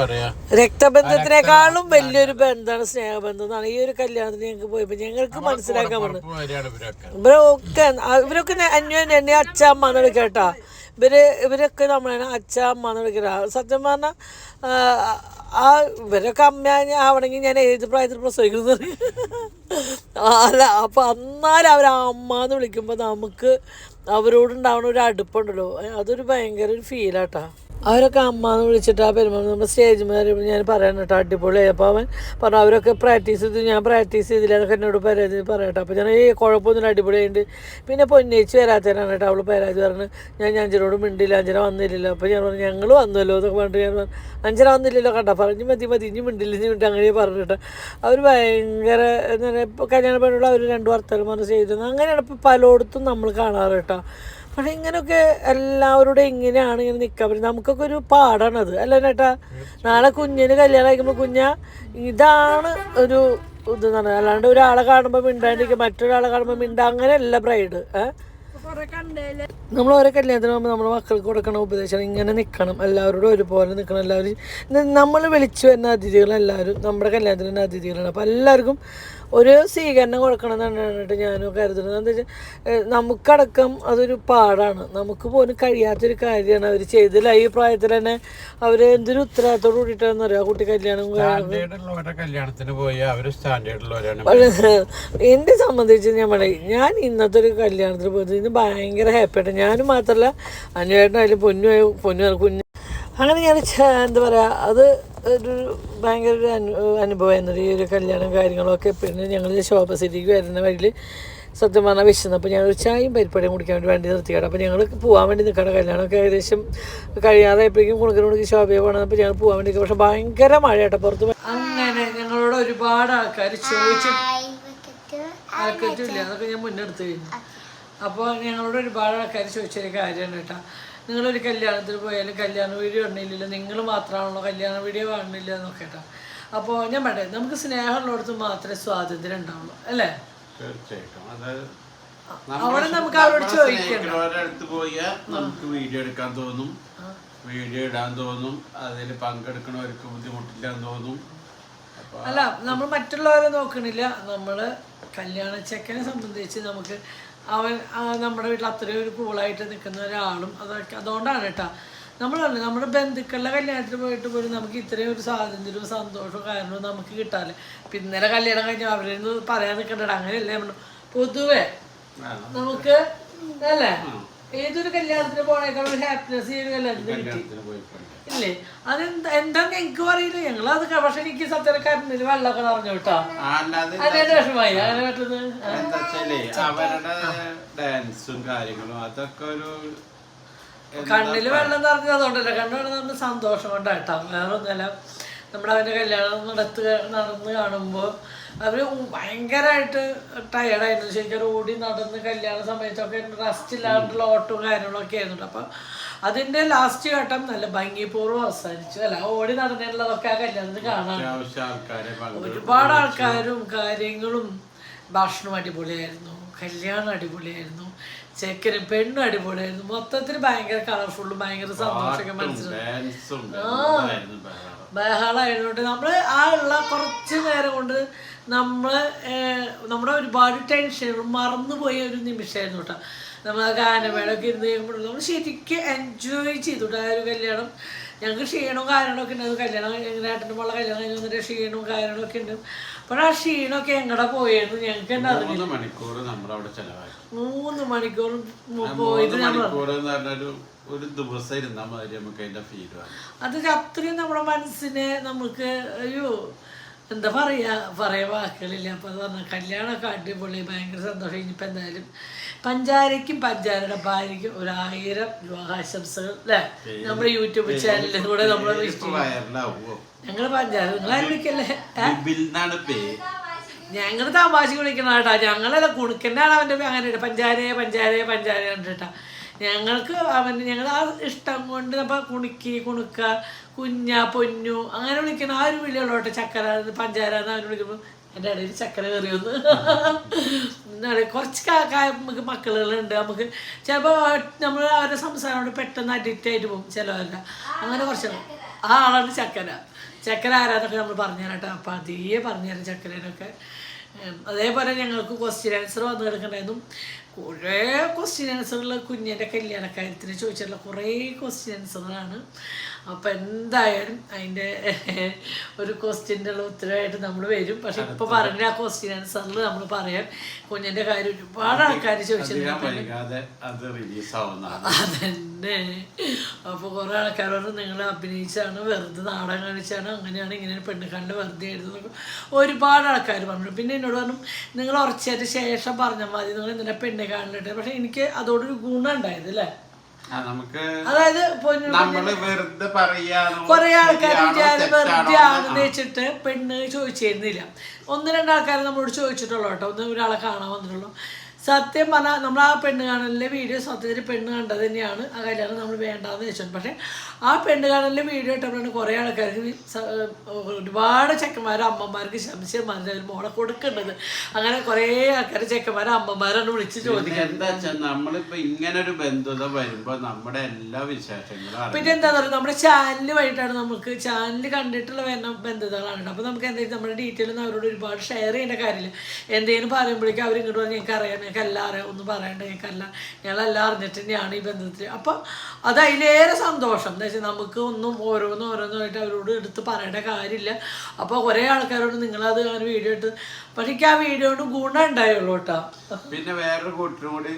പറയാ, രക്തബന്ധത്തിനേക്കാളും വലിയൊരു ബന്ധമാണ് സ്നേഹബന്ധം എന്നാണ്. ഈ ഒരു കല്യാണത്തിന് ഞങ്ങൾക്ക് പോയപ്പോൾ ഞങ്ങൾക്ക് മനസ്സിലാക്കാൻ പറ്റും. ഇവരൊക്കെ അന്യോന്യം എന്നെ അച്ഛമ്മ എന്ന് വിളിക്കട്ടാ. ഇവരൊക്കെ നമ്മളാണ് അച്ഛ അമ്മ എന്ന് വിളിക്കുന്നത്. സത്യം പറഞ്ഞാൽ ആ ഇവരൊക്കെ അമ്മ ആവണമെങ്കിൽ ഞാൻ ഏത് പ്രായത്തിൽ പ്രസവിക്കുന്നത് അല്ല. അപ്പോൾ എന്നാലും അവർ അമ്മ എന്ന് വിളിക്കുമ്പോൾ നമുക്ക് അവരോടുണ്ടാവുന്ന ഒരു അടുപ്പുണ്ടല്ലോ, അതൊരു ഭയങ്കര ഒരു ഫീലാട്ടാ. അവരൊക്കെ അമ്മ എന്ന് വിളിച്ചിട്ട് ആ പെരുമാറും. നമ്മൾ സ്റ്റേജ് മേലെ ഞാൻ പറയാൻ കേട്ടോ അടിപൊളിയായി. അപ്പോൾ അവൻ പറഞ്ഞു അവരൊക്കെ പ്രാക്ടീസ് ചെയ്തു, ഞാൻ പ്രാക്ടീസ് ചെയ്തില്ല എന്നൊക്കെ എന്നോട് പരാതി പറയട്ടെ. അപ്പോൾ ഞാൻ കുഴപ്പമൊന്നും അടിപൊളിയുണ്ട്. പിന്നെ പൊന്നേച്ച് വരാത്തതിനാണ് കേട്ടോ അവൾ പരാതി പറഞ്ഞു. ഞാൻ അഞ്ചനോട് മിണ്ടില്ല, അഞ്ചന വന്നില്ലല്ലോ. അപ്പോൾ ഞാൻ പറഞ്ഞു ഞങ്ങൾ വന്നല്ലോ എന്നൊക്കെ പറഞ്ഞിട്ട് ഞാൻ പറഞ്ഞു അഞ്ചന വന്നില്ലല്ലോ കണ്ട പറഞ്ഞു മതി ഇനി മിണ്ടില്ല ഇനി മിണ്ടി അങ്ങനെ പറഞ്ഞിട്ട് അവർ ഭയങ്കര ഇപ്പോൾ കല്യാണ പെണ്ണുള്ള അവർ 2 വർത്തമാനം ചെയ്തു. അങ്ങനെയാണ് ഇപ്പോൾ പലയിടത്തും നമ്മൾ കാണാറ് കേട്ടോ. പക്ഷെ ഇങ്ങനെയൊക്കെ എല്ലാവരോടും ഇങ്ങനെയാണ് ഇങ്ങനെ നിൽക്കാൻ പറ്റും. നമുക്കൊക്കെ ഒരു പാടാണത് അല്ല ചേട്ടാ. നാളെ കുഞ്ഞിന് കല്യാണം കഴിക്കുമ്പോൾ ഇതാണ് ഒരു ഇതെന്ന് പറഞ്ഞാൽ. അല്ലാണ്ട് ഒരാളെ കാണുമ്പോൾ മിണ്ടാണ്ടിരിക്കുക, മറ്റൊരാളെ കാണുമ്പോൾ മിണ്ടാ, അങ്ങനെയല്ല ബ്രൈഡ്. നമ്മൾ ഓരോ കല്യാണത്തിന് പോകുമ്പോൾ നമ്മുടെ മക്കൾക്ക് കൊടുക്കണ ഉപദേശം ഇങ്ങനെ നിൽക്കണം, എല്ലാവരോടും ഒരുപോലെ നിൽക്കണം. എല്ലാവരും നമ്മൾ വിളിച്ചു വരുന്ന അതിഥികളെല്ലാവരും നമ്മുടെ കല്യാണത്തിന് തന്നെ അതിഥികളാണ്. അപ്പോൾ എല്ലാവർക്കും ഒരു സ്വീകരണം കൊടുക്കണം എന്നാണ് ഞാനും കരുതുന്നത്. എന്താ വെച്ചാൽ നമുക്കടക്കം അതൊരു പാടാണ്, നമുക്ക് പോലും കഴിയാത്തൊരു കാര്യമാണ് അവർ ചെയ്തില്ല. ഈ പ്രായത്തിൽ തന്നെ അവർ എന്തൊരു ഉത്തരവാദിത്തോട് കൂടിയിട്ടാണെന്ന് അറിയാം കുട്ടി കല്യാണം എന്നെ സംബന്ധിച്ച് ഞാൻ ഇന്നത്തെ ഒരു കല്യാണത്തിന് പോയത് ഇന്ന് ഭയങ്കര ഹാപ്പിയായിട്ട്. ഞാനും മാത്രമല്ല അനുവേട്ടനായാലും പൊന്നു കുഞ്ഞ് അങ്ങനെ ഞാൻ എന്താ പറയുക അത് ഒരു ഭയങ്കര ഒരു അനുഭവമായിരുന്നു ഈ ഒരു കല്യാണം കാര്യങ്ങളൊക്കെ. പിന്നെ ഞങ്ങൾ ശോഭ സിറ്റിക്ക് വരുന്ന വഴിയിൽ സത്യം പറഞ്ഞാൽ വിശന്നപ്പോൾ ഞങ്ങൾ ചായയും പരിപ്പടിയും കുടിക്കാൻ വേണ്ടി നിർത്തിയാണ്. അപ്പോൾ ഞങ്ങൾ പോകാൻ വേണ്ടി നിൽക്കണം. കല്യാണമൊക്കെ ഏകദേശം കഴിയാറായപ്പോഴേക്കും കുണുക്കനോട് ശോഭയെ പോകണം. അപ്പോൾ ഞങ്ങൾ പോകാൻ വേണ്ടി പക്ഷെ ഭയങ്കര മഴയാട്ടോ പുറത്ത്. അങ്ങനെ ഞങ്ങളോട് ഒരുപാട് ആൾക്കാർ ചോദിച്ചു ആൾക്കാരില്ല, അതൊക്കെ ഞാൻ മുന്നെടുത്ത് കഴിഞ്ഞു. അപ്പോൾ ഞങ്ങളോട് ഒരുപാട് ആൾക്കാർ ചോദിച്ചൊരു കാര്യമാണ് കേട്ടോ. നിങ്ങളൊരു കല്യാണത്തിന് പോയാലും കല്യാണ വീഡിയോ ഇടണില്ലല്ലോ, നിങ്ങൾ മാത്രമാണല്ലോ കല്യാണ വീഡിയോ കാണുന്നില്ല എന്നൊക്കെ കേട്ടോ. അപ്പോൾ ഞാൻ പറയട്ടെ, നമുക്ക് സ്നേഹമുള്ളിടത്ത് മാത്രമേ സ്വാതന്ത്ര്യം ഉണ്ടാവുള്ളൂ അല്ലേ? അവിടെ നമുക്ക് അവരോട് ചോദിക്കണം. അടുത്ത് പോയാൽ നമുക്ക് വീഡിയോ എടുക്കാൻ തോന്നും, വീഡിയോ ഇടാൻ തോന്നും, അതിൽ പങ്കെടുക്കണവർക്ക് ബുദ്ധിമുട്ടില്ലാന്ന് തോന്നും. അല്ല നമ്മൾ മറ്റുള്ളവരെ നോക്കണില്ല. നമ്മൾ കല്യാണ ചെക്കനെ സംബന്ധിച്ച് നമുക്ക് അവൻ നമ്മുടെ വീട്ടിൽ അത്രയും ഒരു കൂളായിട്ട് നിൽക്കുന്ന ഒരാളും അതൊക്കെ അതുകൊണ്ടാണ് കേട്ടോ. നമ്മളല്ല നമ്മുടെ ബന്ധുക്കളുടെ കല്യാണത്തിന് പോയിട്ട് പോലും നമുക്ക് ഇത്രയും ഒരു സ്വാതന്ത്ര്യവും സന്തോഷവും കാരണവും നമുക്ക് കിട്ടാല്ലേ. പിന്നലെ കല്യാണം കഴിഞ്ഞാൽ അവരൊന്നും പറയാൻ നിൽക്കണ്ട, അങ്ങനെയല്ലേ നമ്മൾ പൊതുവെ നമുക്ക് അല്ലേ ഏതൊരു കല്യാണത്തിന് പോണേക്കാൾ ഒരു ഹാപ്പിനെസ് ഈ ഒരു കല്യാണത്തിന് കിട്ടി ഇല്ലേ? എന്താന്ന് എനിക്കും അറിയില്ല. ഞങ്ങളത് പക്ഷെ എനിക്ക് സത്യക്കാരനിൽ വെള്ളമൊക്കെ നിറഞ്ഞു കേട്ടോ. അതിന്റെ വിഷമായി അങ്ങനെ പറ്റുന്നത് കണ്ണില് വെള്ളം നിറഞ്ഞതുകൊണ്ടല്ല, കണ്ണു വെള്ളം സന്തോഷം കൊണ്ടാട്ടോ, വേറെ ഒന്നുമല്ല. നമ്മുടെ അവൻ്റെ കല്യാണം നടന്ന് കാണുമ്പോൾ അവർ ഭയങ്കരമായിട്ട് ടയേർഡായിരുന്നു. ശരിക്കും ഓടി നടന്ന് കല്യാണ സമയത്തൊക്കെ റെസ്റ്റ് ഇല്ലാണ്ടുള്ള ഓട്ടവും കാര്യങ്ങളൊക്കെ ആയിരുന്നു. അപ്പം അതിൻ്റെ ലാസ്റ്റ് ഘട്ടം നല്ല ഭംഗിപൂർവ്വം അവസാനിച്ചു. അല്ല ഓടി നടന്നിട്ടുള്ളതൊക്കെ ആ കല്യാണത്തിൽ കാണാൻ ഒരുപാട് ആൾക്കാരും കാര്യങ്ങളും. ഭക്ഷണം അടിപൊളിയായിരുന്നു, കല്യാണം അടിപൊളിയായിരുന്നു, ചെക്കനും പെണ്ണും അടിപൊളിയായിരുന്നു. മൊത്തത്തിൽ ഭയങ്കര കളർഫുള്ളും ഭയങ്കര സന്തോഷമൊക്കെ മനസ്സിലായി. ബഹളമായതുകൊണ്ട് നമ്മൾ ആ ഉള്ള കുറച്ച് നേരം കൊണ്ട് നമ്മുടെ ഒരുപാട് ടെൻഷനുകൾ മറന്നുപോയ ഒരു നിമിഷമായിരുന്നു കേട്ടോ. നമ്മൾ ആ ഗാനമേളൊക്കെ ഇരുന്ന് കഴിയുമ്പോൾ നമ്മൾ ശരിക്കും എൻജോയ് ചെയ്തുട്ടോ ആ ഒരു കല്യാണം. ഞങ്ങൾക്ക് ക്ഷീണവും കാര്യങ്ങളൊക്കെ ഉണ്ട്. അത് കല്യാണം ഇങ്ങനെ ഏട്ടൻ്റെ മോളെ കല്യാണം കഴിഞ്ഞ് വന്നിട്ട് ക്ഷീണവും കാര്യങ്ങളൊക്കെ ഉണ്ട്. അപ്പോൾ ആ ക്ഷീണമൊക്കെ എങ്ങടെ പോയിരുന്നു ഞങ്ങൾക്ക് തന്നെ അറിയില്ല. 3 മണിക്കൂർ നമ്മളവിടെ ചെലവായി. 3 മണിക്കൂർ പോയത് ഒരു ദിവസം ഇരുന്നാൽ മതി നമുക്ക് അതിന്റെ ഫീൽ. അത് അത്രയും നമ്മുടെ മനസ്സിനെ നമുക്ക് എന്താ പറയാ വാക്കുകളില്ല. അപ്പോൾ അത് പറഞ്ഞാൽ കല്യാണമൊക്കെ അടിപൊളി, ഭയങ്കര സന്തോഷം. ഇനിയിപ്പോൾ എന്തായാലും പഞ്ചാരയ്ക്കും പഞ്ചാരയുടെ ഭാര്യയ്ക്കും 1000 വിവാഹാശംസകൾ അല്ലേ നമ്മുടെ യൂട്യൂബ് ചാനലിൽ കൂടെ നമ്മൾ ഞങ്ങൾ പഞ്ചാര നിങ്ങളാരും വിളിക്കല്ലേ, ഞങ്ങൾ തമാശ വിളിക്കണം കേട്ടാ. ഞങ്ങളല്ല കുണുക്കൻ്റെയാണ് അവൻ്റെ അങ്ങനെ പഞ്ചാര കണ്ടിട്ടാ. ഞങ്ങൾക്ക് ഞങ്ങൾ ആ ഇഷ്ടം കൊണ്ട് നമ്മൾ കുണുക്ക കുഞ്ഞ പൊന്നു അങ്ങനെ വിളിക്കണം. ആ ഒരു വിളിയുള്ളോട്ടെ. ചക്കര പഞ്ചാര എന്ന് അവന് വിളിക്കുമ്പോൾ എൻ്റെ ഇടയിൽ ചക്കര കയറിയൊന്ന് എന്താണ് കുറച്ച് നമുക്ക് മക്കളുകളുണ്ട്. നമുക്ക് ചിലപ്പോൾ നമ്മൾ അവരുടെ സംസാരം കൊണ്ട് പെട്ടെന്ന് അഡിക്റ്റ് ആയിട്ട് പോകും ചിലവല്ല. അങ്ങനെ കുറച്ച് ആ ആളാണ് ചക്കര ആരാന്നൊക്കെ നമ്മൾ പറഞ്ഞുതരാം കേട്ടോ. അപ്പം അതേ പറഞ്ഞുതരാം ചക്കരേനൊക്കെ. അതേപോലെ ഞങ്ങൾക്ക് ക്വസ്റ്റ്യൻ ആൻസർ വന്നു കിടക്കണ്ടായിരുന്നു. കുറേ ക്വസ്റ്റ്യൻ ആൻസറുകൾ കുഞ്ഞിൻ്റെ കല്യാണക്കാര്യത്തിന് ചോദിച്ചിട്ടുള്ള കുറേ ക്വസ്റ്റ്യൻ ആൻസറുകളാണ്. അപ്പം എന്തായാലും അതിൻ്റെ ഒരു ക്വസ്റ്റ്യൻ്റെ ഉള്ള ഉത്തരവായിട്ട് നമ്മൾ വരും. പക്ഷെ ഇപ്പോൾ പറഞ്ഞ ആ ക്വസ്റ്റ്യൻ ആൻസറിൽ നമ്മൾ പറയാം. കുഞ്ഞിൻ്റെ കാര്യം ഒരുപാട് ആൾക്കാർ ചോദിച്ചിട്ടുണ്ട്. അതന്നെ. അപ്പോൾ കുറേ ആൾക്കാർ പറഞ്ഞു നിങ്ങൾ അഭിനയിച്ചാണ്, വെറുതെ നാടകം കാണിച്ചാണ്, അങ്ങനെയാണ് ഇങ്ങനെയാണ്, പെണ്ണുകാലിൻ്റെ വെറുതെ ആയിരുന്നു ഒരുപാട് ആൾക്കാർ പറഞ്ഞു. പിന്നെ എന്നോട് പറഞ്ഞു നിങ്ങൾ ഉറച്ചതിന് ശേഷം പറഞ്ഞാൽ മതി, നിങ്ങൾ എന്തിനാ പെണ്ണ് കാണിലിട്ട്. പക്ഷെ എനിക്ക് അതോടൊരു ഗുണം ഉണ്ടായത് അല്ലേ. അതായത് കൊറേ ആൾക്കാർ വിചാരം വെറുതെ ആണെന്ന് വെച്ചിട്ട് പെണ്ണ് ചോദിച്ചിരുന്നില്ല. 1-2 ആൾക്കാർ നമ്മളോട് ചോദിച്ചിട്ടുള്ളൂ കേട്ടോ. ഒരാളെ കാണാൻ വന്നിട്ടുള്ളൂ. സത്യം പറഞ്ഞാൽ നമ്മൾ ആ പെണ്ണ് കാണലിലെ വീഡിയോ സത്യത്തിൽ പെണ്ണ് കണ്ടത് തന്നെയാണ്. ആ കല്യാണം നമ്മൾ വേണ്ടാന്ന് വെച്ചത്. പക്ഷേ ആ പെണ്ണ് കാണലിലെ വീഡിയോ ഇട്ടപ്പോഴാണ് കുറേ ആൾക്കാർക്ക് ഒരുപാട് ചെക്കന്മാരും അമ്മമാർക്ക് ശംശന്മാരുടെ മോളെ കൊടുക്കേണ്ടത്. അങ്ങനെ കുറേ ആൾക്കാർ ചെക്കന്മാരും അമ്മമാരാണ് വിളിച്ച് ചോദിക്കുന്നത്. എന്താ വെച്ചാൽ നമ്മളിപ്പോ ഇങ്ങനെ ഒരു ബന്ധുത വരുമ്പോ നമ്മുടെ എല്ലാ വിശേഷങ്ങളും പിന്നെ എന്താന്ന് പറയുക നമ്മുടെ ചാനൽ വഴിയിട്ടാണ് നമുക്ക് ചാനൽ കണ്ടിട്ടുള്ള ബന്ധുതകളാണ്. അപ്പോൾ നമുക്ക് എന്തെങ്കിലും നമ്മുടെ ഡീറ്റെയിൽ ഒന്നും അവരോട് ഒരുപാട് ഷെയർ ചെയ്യേണ്ട കാര്യമില്ല. എന്തെങ്കിലും പറയുമ്പോഴേക്കും അവരിങ്ങോട്ട് പറഞ്ഞാൽ ഞങ്ങൾക്ക് അറിയാം, ഞങ്ങൾക്കെല്ലാം അറിയാം, ഒന്നും പറയണ്ട, ഞങ്ങളെല്ലാം അറിഞ്ഞിട്ട് തന്നെയാണ് ഈ ബന്ധത്തിൽ. അപ്പം അത് അതിലേറെ സന്തോഷം. എന്താ വെച്ചാൽ നമുക്ക് ഒന്നും ഓരോന്നായിട്ട് അവരോട് എടുത്ത് പറയേണ്ട കാര്യമില്ല. അപ്പോൾ കുറേ ആൾക്കാരോട് നിങ്ങളത് അങ്ങനെ വീഡിയോ ഇട്ട്, പക്ഷേ എനിക്ക് ആ വീഡിയോ കൊണ്ട് ഗുണം ഉണ്ടായുള്ളൂ കേട്ടോ. പിന്നെ വേറൊരു കൂട്ടരും കൂടി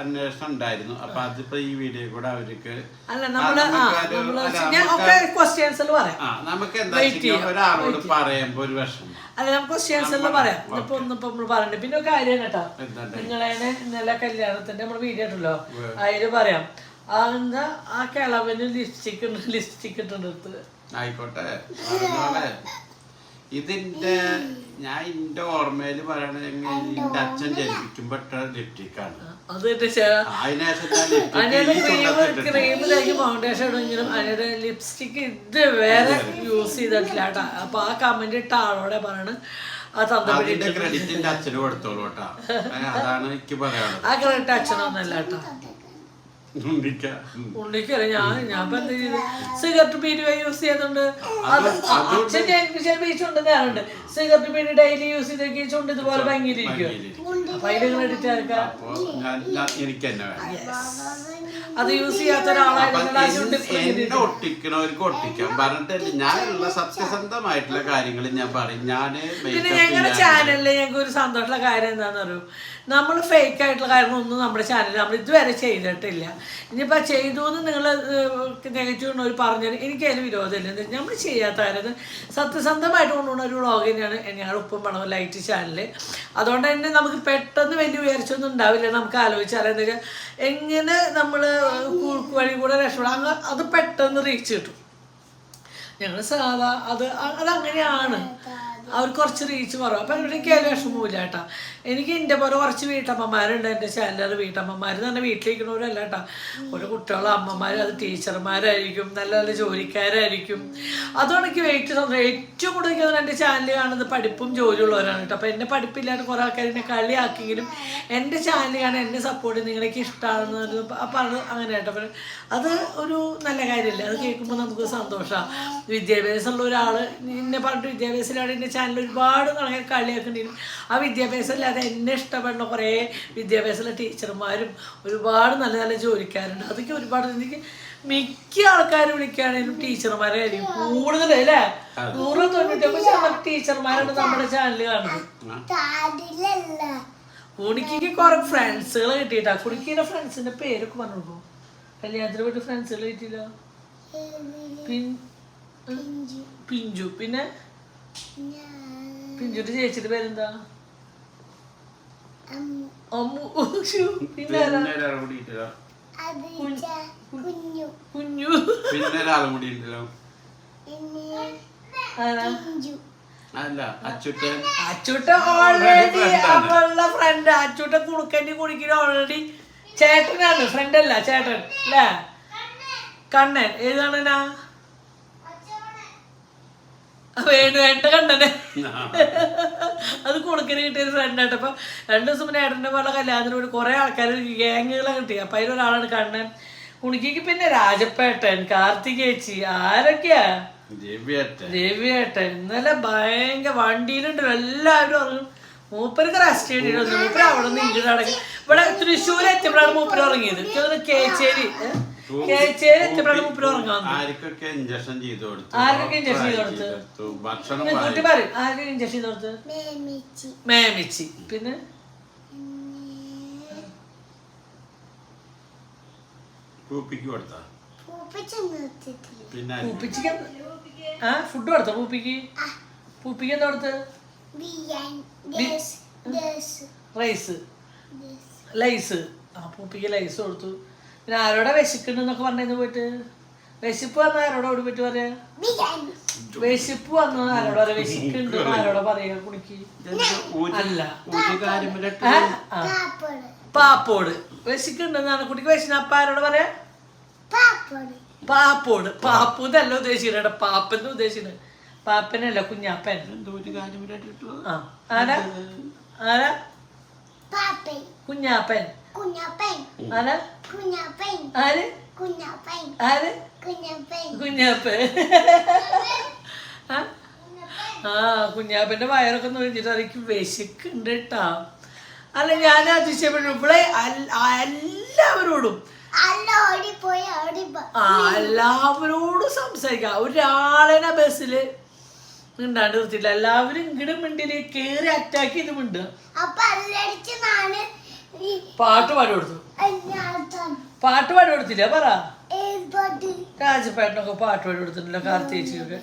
അന്വേഷണം ഉണ്ടായിരുന്നു. അപ്പൊ അതിപ്പോ ഈ വീഡിയോ കൂടെ അവർക്ക് ക്വസ്റ്റ്യൻസ് പറയാം. നമുക്ക് എന്താ ഒരാളോട് പറയുമ്പോ ഒരു വിഷമം അല്ല, നമുക്ക് ക്വസ്റ്റ്യൻസ് പറയാം. ഇപ്പൊ നമ്മൾ പറയണ്ടേ. പിന്നെ ഒരു കാര്യം കേട്ടോ, നിങ്ങളെ ഇന്നലെ കല്യാണത്തിന്റെ നമ്മൾ വീഡിയോ ഉണ്ടല്ലോ അതില് പറയാം. എന്താ ആ കിളവന് ലിപ്സ്റ്റിക് ഇട്ടുണ്ട്. ആയിക്കോട്ടെ, ഞാൻ എന്റെ ഓർമ്മയില് പറയണെങ്കിൽ എന്റെ അച്ഛൻ ജനിപ്പിക്കുമ്പോ ലിപ്സ്റ്റിക്കാണ്. ഫൗണ്ടേഷൻ ഇടുമെങ്കിലും അതിന്റെ ലിപ്സ്റ്റിക്ക് ഇത് വേറെ യൂസ് ചെയ്തിട്ടില്ല കേട്ടാ. അപ്പൊ ആ കമന്റ് ഇട്ട ആളോടെ പറയണ് ക്രെഡിറ്റ് അച്ഛന് കൊടുത്തോളൂ കേട്ടാ. അതാണ് എനിക്ക് പറയാനുള്ളത്. ആ ക്രെഡിറ്റ് അച്ഛനൊന്നല്ല കേട്ടോ, ഉണ്ണിക്കല്ല. ഞാൻ സിഗരറ്റ് ബീഡി യൂസ് ചെയ്യുന്നുണ്ട്. അത് അച്ഛൻ ജനിപ്പിച്ചുണ്ട് ഞാനുണ്ട്. സിഗരറ്റ് ബീഡി ഡെയിലി യൂസ് ചെയ്ത് ചുണ്ട് ഇതുപോലെ ഭംഗിയിരിക്കും. അപ്പൊ അതിന് ക്രെഡിറ്റ് ആർക്കാം? അത് യൂസ് ചെയ്യാത്ത ഒരാളായിട്ട് ഒട്ടിക്കണവർക്ക് ഒട്ടിക്കാം പറഞ്ഞിട്ടല്ലേ. ഞാനുള്ള സത്യസന്ധമായിട്ടുള്ള കാര്യങ്ങൾ ഞാൻ പറയും. പിന്നെ ഞങ്ങളുടെ ചാനലിൽ ഞങ്ങൾക്ക് ഒരു സന്തോഷമുള്ള കാര്യം എന്താണെന്ന് അറിയൂ, നമ്മൾ ഫേക്ക് ആയിട്ടുള്ള കാര്യങ്ങളൊന്നും നമ്മുടെ ചാനലിൽ നമ്മൾ ഇതുവരെ ചെയ്തിട്ടില്ല. ഇനിയിപ്പോൾ ചെയ്തു എന്ന് നിങ്ങൾ നെഗറ്റീവ് ഉള്ളവർ പറഞ്ഞാൽ എനിക്ക് അതിന് വിരോധമില്ല. എന്താ നമ്മൾ ചെയ്യാത്ത കാര്യം സത്യസന്ധമായിട്ട് കൊണ്ടുപോകുന്ന ഒരു വ്ളോഗ് തന്നെയാണ് ഞങ്ങളുടെ ഉപ്പും പണവും ലൈറ്റ് ചാനൽ. അതുകൊണ്ട് തന്നെ നമുക്ക് പെട്ടെന്ന് വലിയ ഉയർച്ചയൊന്നും ഉണ്ടാവില്ല. നമുക്ക് ആലോചിച്ചറിയാം എന്താ വെച്ചാൽ എങ്ങനെ നമ്മൾ വഴി കൂടെ രക്ഷപ്പെടാം, അത് പെട്ടെന്ന് റീച്ച് കിട്ടും. ഞങ്ങൾ സാധാ അതങ്ങനെയാണ്. അവർ കുറച്ച് റീച്ച് കുറവ്. അപ്പം എനിക്ക് അതിൽ വിഷമമില്ല കേട്ടോ. എനിക്ക് എൻ്റെ പോലെ കുറച്ച് വീട്ടമ്മമാരുണ്ട് എൻ്റെ ചാനലിൽ. വീട്ടമ്മമാർ തന്നെ വീട്ടിലിരിക്കുന്നവരല്ല കേട്ടോ. ഒരു കുട്ടികളും അമ്മമാരും, അത് ടീച്ചർമാരായിരിക്കും, നല്ല നല്ല ജോലിക്കാരായിരിക്കും. അതുകൊണ്ട് എനിക്ക് ഏറ്റവും കൂടുതൽ എനിക്ക് എൻ്റെ ചാനൽ കാണുന്നത് പഠിപ്പും ജോലിയുള്ളവരാണ് കേട്ടോ. അപ്പോൾ എന്നെ പഠിപ്പില്ലാണ്ട് കുറേ ആൾക്കാർ എന്നെ കളിയാക്കിയെങ്കിലും എൻ്റെ ചാനൽ കാണാൻ എന്നെ സപ്പോർട്ട് നിങ്ങൾക്ക് ഇഷ്ടമാണെന്ന് പറഞ്ഞത് അങ്ങനെ കേട്ടോ. അപ്പം അത് ഒരു നല്ല കാര്യമല്ലേ. അത് കേൾക്കുമ്പോൾ നമുക്ക് സന്തോഷമാണ്. വിദ്യാഭ്യാസമുള്ള ഒരാൾ എന്നെ പറഞ്ഞിട്ട് വിദ്യാഭ്യാസത്തിലാണ് എൻ്റെ ചാനൽ ഒരുപാട് നടക്കാൻ കളിയാക്കുന്നുണ്ടെങ്കിലും ആ വിദ്യാഭ്യാസം ഇല്ലാതെ എന്നെ ഇഷ്ടപ്പെടുന്ന കുറേ വിദ്യാഭ്യാസമുള്ള ടീച്ചർമാരും ഒരുപാട് നല്ല നല്ല ജോലിക്കാരുണ്ട്. അതൊക്കെ ഒരുപാട് എനിക്ക് മിക്ക ആൾക്കാർ വിളിക്കുകയാണെങ്കിലും ടീച്ചർമാരെ ആയിരിക്കും കൂടുതൽ അല്ലേ. 199% ടീച്ചർമാരാണ് നമ്മുടെ ചാനൽ കാണുന്നത്. കുണിക്ക് കുറെ ഫ്രണ്ട്സുകൾ കിട്ടിയിട്ടാ. കുണിക്കിന്റെ ഫ്രണ്ട്സിന്റെ പേരൊക്കെ പറഞ്ഞു. കല്യാണത്തിന് പോയിട്ട് ഫ്രണ്ട്സുകൾ കിട്ടിയില്ല. പിഞ്ചു, പിന്നെ പിഞ്ചുന്റെ ചേച്ചിയുടെ പേരെന്താ? അമ്മു. പിന്നെ കുഞ്ഞു. അച്ചൂട്ട ഓൾറെഡി അവളുടെ ഫ്രണ്ട്. അച്ചൂട്ട കുടുക്കൻ്റെ കുടിക്കുന്ന ഓൾറെഡി ചേട്ടനാണ്, ഫ്രണ്ട് അല്ല ചേട്ടൻ അല്ലേ. കണ്ണൻ ഏതാണെന്നാ? വേണുവേട്ട കണ്ണനെ. അത് കുടുക്കന് കിട്ടിയൊരു ഫ്രണ്ടായിട്ട്. അപ്പൊ 2 ദിവസം മുന്നേ ഏട്ടൻ്റെ പോലെ കല്യാണത്തിന് കൂടി കുറെ ആൾക്കാർ ഗ്യാങ്ങുകളെ കിട്ടി. അപ്പൊ അതിലൊരാളാണ് കണ്ണൻ. കുണിക്ക് പിന്നെ രാജപ്പേട്ടൻ, കാർത്തികേച്ചി, ആരൊക്കെയാ? രവിയേട്ടൻ. ഇന്നലെ ഭയങ്കര വണ്ടിയിലുണ്ട്. എല്ലാവരും അറിയും മൂപ്പർക്ക് റെസ്റ്റ് ചെയ്തിട്ട് മൂപ്പര് അവിടെ നിന്ന് ഇങ്ങോട്ട് അടങ്ങി. ഇവിടെ തൃശ്ശൂർ എത്തിയപ്പോഴാണ് മൂപ്പര് ഉറങ്ങിയത്. കേച്ചേരി എത്തിയപ്പോഴാണ് മൂപ്പര് ഉറങ്ങാൻ. ആർക്കൊക്കെ ഇഞ്ചക്ഷൻ ചെയ്ത് കൊടുത്തു? കുട്ടി പറയും ആർക്കൊക്കെ ഇഞ്ചക്ഷൻ ചെയ്ത് കൊടുത്ത്? മേമിച്ചി. പിന്നെ പൂപ്പിക്ക് കൊടുത്താ? പിന്നെ പൂപ്പിച്ചിക്ക് ഫുഡ് കൊടുത്തോ? പൂപ്പിക്ക് എന്താ കൊടുത്ത്? ലൈസ്. പൂപ്പിക്ക് ലൈസ് കൊടുത്തു. പിന്നെ ആരോടാ വിശക്കുണ്ടെന്നൊക്കെ പറഞ്ഞിരുന്നു പോയിട്ട്? വിശപ്പ് വന്ന ആരോടാ ഓടി പോയിട്ട് പറയാ? വിശപ്പ് വന്നത് ആരോടാ പറയാ? വിശക്കുണ്ട് ആരോടാ പറയാ? കുണിക്ക് അല്ല പാപ്പോട്. വിശക്കുണ്ടെന്നാണ് കുട്ടിക്ക് വിശന. അപ്പ ആരോടാ പറയാ? പാപ്പോട്. പാപ്പൂന്നല്ല ഉദ്ദേശിക്കണ, പാപ്പന്ന് ഉദ്ദേശിക്കണ. പാപ്പനല്ല, കുഞ്ഞാപ്പൻ. ആരാ? കുഞ്ഞാപ്പൻ. ആരാ? കുഞ്ഞാപ്പൻ. കുഞ്ഞാപ്പന്റെ വയറൊക്കെ നോക്കിട്ട് എനിക്ക് വിശക്കുണ്ട് കേട്ടാ. അല്ല ഞാൻ അതിശയപ്പെട്ടു. ഇവിടെ എല്ലാവരോടും എല്ലാവരോടും സംസാരിക്കാം. ഒരാളെ ബസ്സില് മിണ്ടാണ്ട് നിർത്തിയില്ല. എല്ലാവരും ഇങ്ങടും മിണ്ടില് കേറി അറ്റാക്ക് ചെയ്ത് മിണ്ടുക. പാട്ട് പാടി കൊടുത്തു. പാട്ട് പാടി കൊടുത്തില്ല പറ. രാജപ്പേട്ടനൊക്കെ പാട്ട് പാടി കൊടുത്തിട്ടുണ്ടല്ലോ, കാർത്തികേച്ചിയൊക്കെ.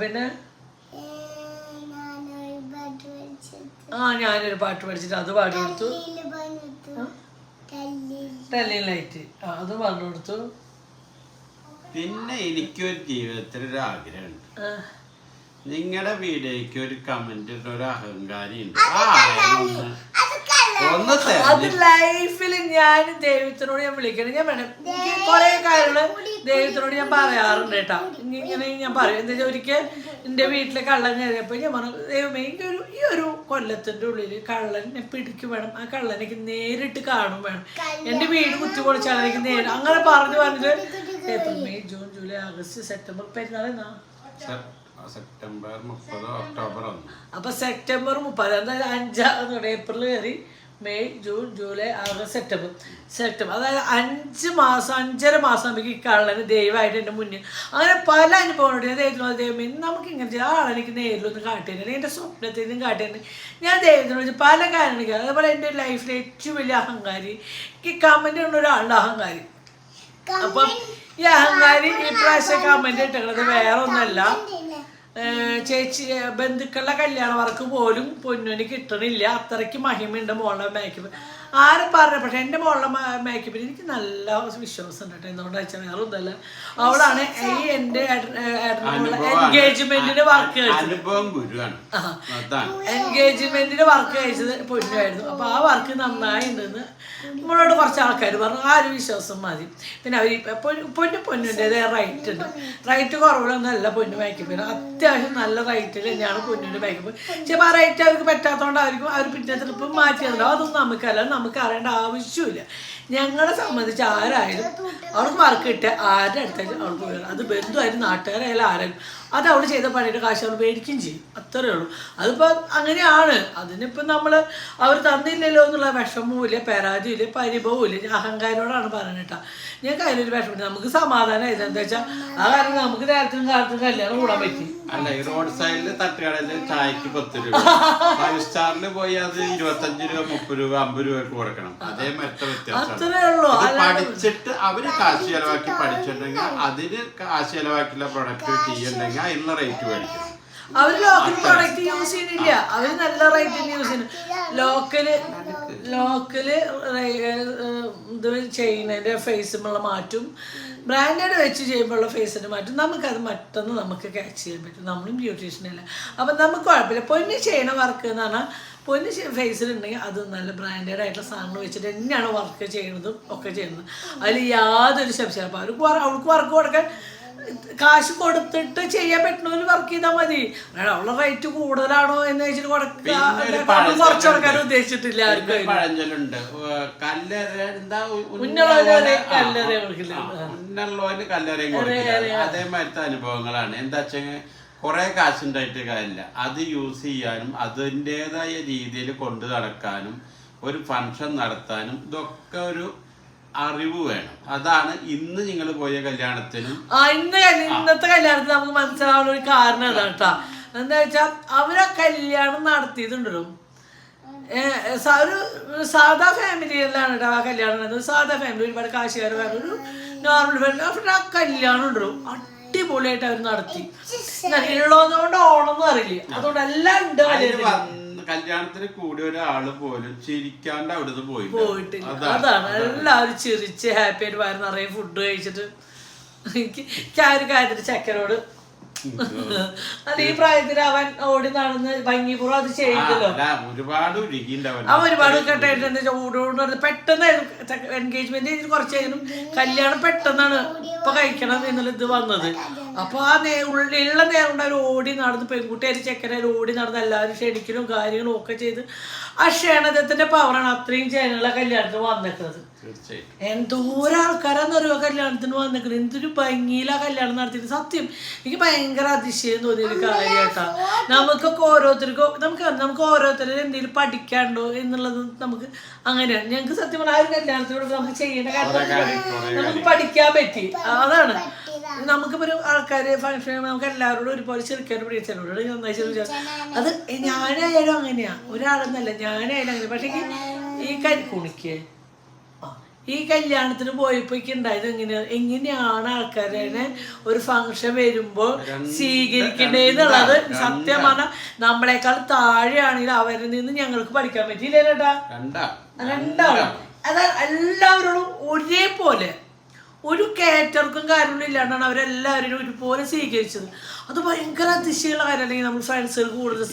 പിന്നെ ഞാനൊരു പാട്ട് പഠിച്ചിട്ട് അത് പാടി കൊടുത്തു. ടെല്ലിങ് ലൈറ്റ് അത് പറഞ്ഞു കൊടുത്തു. പിന്നെ എനിക്കൊരു ജീവിതത്തിലൊരു ആഗ്രഹമുണ്ട്. നിങ്ങളുടെ വീഡിയോക്ക് ഒരു കമന്റ് ഒരു അഹങ്കാരി ഉണ്ട്. അത് ലൈഫിൽ ഞാൻ ദൈവത്തിനോട് ഞാൻ വിളിക്കണം. ഞാൻ വേണം കുറെ കാര്യങ്ങള് ദൈവത്തിനോട് ഞാൻ പറയാറുണ്ട് കേട്ടാ. ഇങ്ങനെ ഞാൻ പറയും. എന്താ വെച്ചാൽ ഒരിക്കൽ എൻ്റെ വീട്ടിലെ കള്ളൻ കയറിയപ്പോൾ ഞാൻ പറഞ്ഞു, ദൈവമേ ഈ ഒരു കൊല്ലത്തിന്റെ ഉള്ളിൽ കള്ളനെ പിടിക്കും വേണം. ആ കള്ളനെനിക്ക് നേരിട്ട് കാണും വേണം. എൻ്റെ വീട് കുത്തിപ്പൊളിച്ചാൽ എനിക്ക് നേരിട്ട് അങ്ങനെ പറഞ്ഞിട്ട് April May June July August September പെരുന്നാൾ എന്നാ? September 30 October 1. അപ്പൊ സെപ്റ്റംബർ 30 എന്തായാലും 5 ഏപ്രിൽ കയറി May June July August September അതായത് 5.5 മാസം ആകുമ്പോൾ ഈ കള്ളന് ദൈവമായിട്ട് എൻ്റെ മുന്നിൽ അങ്ങനെ പല അനുഭവങ്ങളുണ്ട്. ഞാൻ ദൈവത്തിനോട് ദൈവമേ നമുക്ക് ഇങ്ങനെ ചെയ്ത ആളെനിക്ക് നേരിലൊന്നും കാട്ടിയിരുന്നു, എൻ്റെ സ്വപ്നത്തിനും കാട്ടിയിരുന്നു. ഞാൻ ദൈവത്തിനോട് പല കാര്യങ്ങളും. അതേപോലെ എൻ്റെ ലൈഫിലെ ഏറ്റവും വലിയ അഹങ്കാരി ഈ കമൻ്റ് ഉള്ള ഒരാളുടെ അഹങ്കാരി. അപ്പം ഈ അഹങ്കാരി ഈ പ്രാവശ്യം കമൻ്റ് ഇട്ടത് വേറെ ഒന്നല്ല, ചേച്ചി ബന്ധുക്കളുടെ കല്യാണ വർക്ക് പോലും പൊന്നുവിന് കിട്ടണില്ല. അത്രയ്ക്ക് മഹിമയുണ്ട് മോളുടെ മേക്കപ്പ്. ആരും പറഞ്ഞു. പക്ഷെ എൻ്റെ മോളുടെ മേക്കപ്പിന് എനിക്ക് നല്ല വിശ്വാസം ഉണ്ട് കേട്ടോ. എന്തുകൊണ്ട് വെച്ചാൽ വേറെ ഒന്നല്ല, അവളാണ് ഈ എൻ്റെ എൻഗേജ്മെന്റിന് വർക്ക് കഴിച്ചത്. എൻഗേജ്മെന്റിന് വർക്ക് കഴിച്ചത് പൊന്നുമായിരുന്നു. അപ്പൊ ആ വർക്ക് നന്നായി ഉണ്ടെന്ന് നമ്മളോട് കുറച്ച് ആൾക്കാർ പറഞ്ഞു. ആ ഒരു വിശ്വാസം മതി. പിന്നെ അവർ പൊന്നുൻ്റെത് റൈറ്റ് ഉണ്ട്. റൈറ്റ് കുറവുള്ളൊന്നല്ല പൊന്നു മേക്കപ്പിന്. അത്യാവശ്യം നല്ല റൈറ്റിൽ തന്നെയാണ് പൊന്നിൻ്റെ മേക്കപ്പ്. ചിലപ്പോൾ ആ റൈറ്റ് അവർക്ക് പറ്റാത്തതുകൊണ്ടായിരിക്കും അവർ പിന്നെ ചിലപ്പോൾ മാറ്റിയതല്ലോ. അതൊന്നും നമുക്കല്ല. നമുക്ക് അറിയേണ്ട ആവശ്യമില്ല. ഞങ്ങളെ സംബന്ധിച്ച് ആരായാലും അവൾക്ക് വർക്ക് കിട്ടിയ ആരുടെ അടുത്തായാലും അവൾക്ക് വേണം. അത് ബന്ധുവായാലും നാട്ടുകാരായാലും ആരായാലും അത് അവൾ ചെയ്ത പണിയുടെ കാശ് അവൾ മേടിക്കുകയും ചെയ്യും. അത്രയേ ഉള്ളൂ. അതിപ്പോൾ അങ്ങനെയാണ്. അതിനിപ്പം നമ്മൾ അവർ തന്നില്ലല്ലോ എന്നുള്ള വിഷമവും ഇല്ല, പരാതിയും ഇല്ല, പരിഭവവും ഇല്ല. അഹങ്കാരോടാണ് പറഞ്ഞിട്ടാ. ഞങ്ങൾക്ക് അതിനൊരു വിഷമമില്ല. നമുക്ക് സമാധാനമായി. എന്താ വെച്ചാൽ ആ കാരണം നമുക്ക് നേരത്തിനും കാലത്തും കല്യാണം കൂടാൻ പറ്റി. അല്ല, ഈ റോഡ് സൈഡിൽ തട്ടുകടയിൽ ചായക്ക് 10 രൂപ, 5 സ്റ്റാറിൽ പോയി അത് 25 രൂപ, 30 രൂപ, 50 രൂപയ്ക്ക് കൊടുക്കണം. അതേ മറ്റേ വ്യത്യാസം. അത്രേ ഉള്ളൂ. പഠിച്ചിട്ട് അവര് കാശ് ചെലവാക്കി പഠിച്ചിട്ടുണ്ടെങ്കിൽ അതിന് കാശ് ചെലവാക്കിയുള്ള പ്രൊഡക്റ്റ് ചെയ്യണ്ടെങ്കിൽ അതിനുള്ള റേറ്റ് മേടിക്കണം. അവര് ലോക്കൽ പ്രൊഡക്റ്റ് യൂസ് ചെയ്യുന്നില്ല. അവര് നല്ല റേറ്റിന് യൂസ് ചെയ്യുന്നു. ലോക്കല് ഇത് ചെയ്യുന്നതിന്റെ ഫേസുമുള്ള മാറ്റും ബ്രാൻഡഡ് വെച്ച് ചെയ്യുമ്പോഴുള്ള ഫേസിന് മാറ്റും. നമുക്കത് മറ്റൊന്ന് നമുക്ക് ക്യാച്ച് ചെയ്യാൻ പറ്റും. നമ്മളും ബ്യൂട്ടീഷ്യനല്ല. അപ്പം നമുക്ക് കുഴപ്പമില്ല. പൊന്ന് ചെയ്യണ വർക്ക് എന്ന് പറഞ്ഞാൽ പൊന്ന് ഫേസിലുണ്ടെങ്കിൽ അത് നല്ല ബ്രാൻഡഡ് ആയിട്ടുള്ള സാധനങ്ങൾ വെച്ചിട്ട് തന്നെയാണ് വർക്ക് ചെയ്യുന്നതും ഒക്കെ ചെയ്യുന്നത്. അതിൽ യാതൊരു സംശയം. അപ്പോൾ അവൾക്ക് വർക്ക് കൊടുക്കാൻ കാശ് കൊടുത്തിട്ട് ചെയ്യാൻ പറ്റുന്നവര് വർക്ക് ചെയ്താൽ മതി. അവളുടെ റേറ്റ് കൂടുതലാണോ എന്ന് വെച്ചിട്ട് കുറച്ച് കൊടുക്കാൻ ഉദ്ദേശിച്ചിട്ടില്ല. ആർക്കും പഴഞ്ചലുണ്ട്, മുന്നുള്ളവന് കല്ലറയും കൊടുക്കില്ല. അതേമാതിരത്തെ അനുഭവങ്ങളാണ്. എന്താ വെച്ചാൽ കുറെ കാശുണ്ടായിട്ട് കാര്യമില്ല. അത് യൂസ് ചെയ്യാനും അതിൻ്റെതായ രീതിയിൽ കൊണ്ടു നടക്കാനും ഒരു ഫംഗ്ഷൻ നടത്താനും ഇതൊക്കെ ഒരു അറിവ് വേണം. അതാണ് ഇന്ന് നിങ്ങൾ പോയ കല്യാണത്തിനും ഇന്നത്തെ കല്യാണത്തിന് നമുക്ക് മനസ്സിലാവുന്ന ഒരു കാരണം അതാണ് കേട്ടോ. എന്താ വെച്ചാൽ അവരാ കല്യാണം നടത്തിയിട്ടുണ്ടല്ലോ ഒരു സാധാ ഫാമിലിയിലാണ് കേട്ടോ ആ കല്യാണം. സാധാ ഫാമിലി, ഒരുപാട് കാശുകാർ ഫാമിലി, ഒരു നോർമൽ ഫാമിലി. അവരുടെ ആ കല്യാണം ഉണ്ടല്ലോ അടിപൊളിയായിട്ട് അവർ നടത്തി. ഉള്ളതുകൊണ്ട് ഓണമെന്ന് അറിയില്ല, അതുകൊണ്ട് എല്ലാം ഉണ്ട്. കല്യാണത്തിന് കൂടിയ ഒരാള് പോലും ചിരിക്കാണ്ട് അവിടുന്ന് പോയിട്ടില്ല. അതാണ് എല്ലാവരും ചിരിച്ച് ഹാപ്പി ആയിട്ട് വയറ് നിറയെ ഫുഡ് കഴിച്ചിട്ട്. എനിക്ക് ആ ഒരു കാര്യത്തിൽ ചക്കരോട് അത് ഈ പ്രായത്തിൽ അവൻ ഓടി നടന്ന് ഭംഗിപൂർവ്വം അത് ചെയ്തല്ലോ. ഒരുപാട് കെട്ടായിട്ട് എന്താ ചൂടോട് പെട്ടെന്നായിരുന്നു എൻഗേജ്മെന്റ് കുറച്ചായിരുന്നു. കല്യാണം പെട്ടെന്നാണ് ഇപ്പൊ കഴിക്കണം എന്നുള്ള ഇത് വന്നത്. അപ്പൊ ആ ഉള്ള നേരം കൊണ്ട് അവർ ഓടി നടന്ന് പെൺകുട്ടിയായാലും ചെക്കനായാലും ഓടി നടന്ന് എല്ലാവരും ക്ഷണിക്കലും കാര്യങ്ങളും ഒക്കെ ചെയ്ത് ആ ക്ഷണത്തിന്റെ പവറാണ് അത്രയും ജനങ്ങളെ കല്യാണത്തിന് വന്നേക്കുന്നത്. എന്തോരം ആൾക്കാരാന്നറിയോ കല്യാണത്തിന് വന്നേക്കുന്നത്. എന്തൊരു ഭംഗിയിലാ കല്യാണം നടത്തിയിട്ട്. സത്യം എനിക്ക് ഭയങ്കര അതിശയം തോന്നിയൊരു കാര്യമായിട്ടാ. നമുക്കൊക്കെ നമുക്ക് ഓരോരുത്തരും എന്തെങ്കിലും പഠിക്കാണ്ടോ എന്നുള്ളത് നമുക്ക് അങ്ങനെയാണ്. ഞങ്ങൾക്ക് സത്യം പറഞ്ഞാൽ ആ ഒരു കല്യാണത്തിനോട് നമുക്ക് ചെയ്യേണ്ട കാര്യം നമുക്ക് പഠിക്കാൻ പറ്റി. അതാണ് നമുക്കിപ്പോൾ ഒരു ആൾക്കാർ ഫംഗ്ഷൻ നമുക്ക് എല്ലാവരോടും ഒരുപോലെ ചെറുക്കാനും പിടിച്ചവരോട് നന്നായി ചെറിയ അത് ഞാനായാലും അങ്ങനെയാ. ഒരാളെന്നല്ല, ഞാനായാലും അങ്ങനെ. പക്ഷേ ഈ കരിക്കുണിക്ക് ഈ കല്യാണത്തിന് പോയപ്പോ ഉണ്ടായത് എങ്ങനെയാണ് ആൾക്കാരെ ഒരു ഫംഗ്ഷൻ വരുമ്പോൾ സ്വീകരിക്കേണ്ടതെന്നുള്ളത് സത്യം പറഞ്ഞാൽ നമ്മളെക്കാൾ താഴെയാണെങ്കിൽ അവരിൽ നിന്ന് ഞങ്ങൾക്ക് പഠിക്കാൻ പറ്റിയില്ലേ ചേട്ടാ. രണ്ടാളും അതാ എല്ലാവരോടും ഒരേപോലെ ഒരു കേറ്റർക്കും കാര്യങ്ങളും ഇല്ലാണ്ടാണ് അവരെല്ലാവരും ഒരുപോലെ സ്വീകരിച്ചത്. അത് ഭയങ്കര അതിശയമുള്ള കാര്യം. അല്ലെങ്കിൽ നമ്മൾ ഫ്രണ്ട്സുകൾ കൂടുതൽ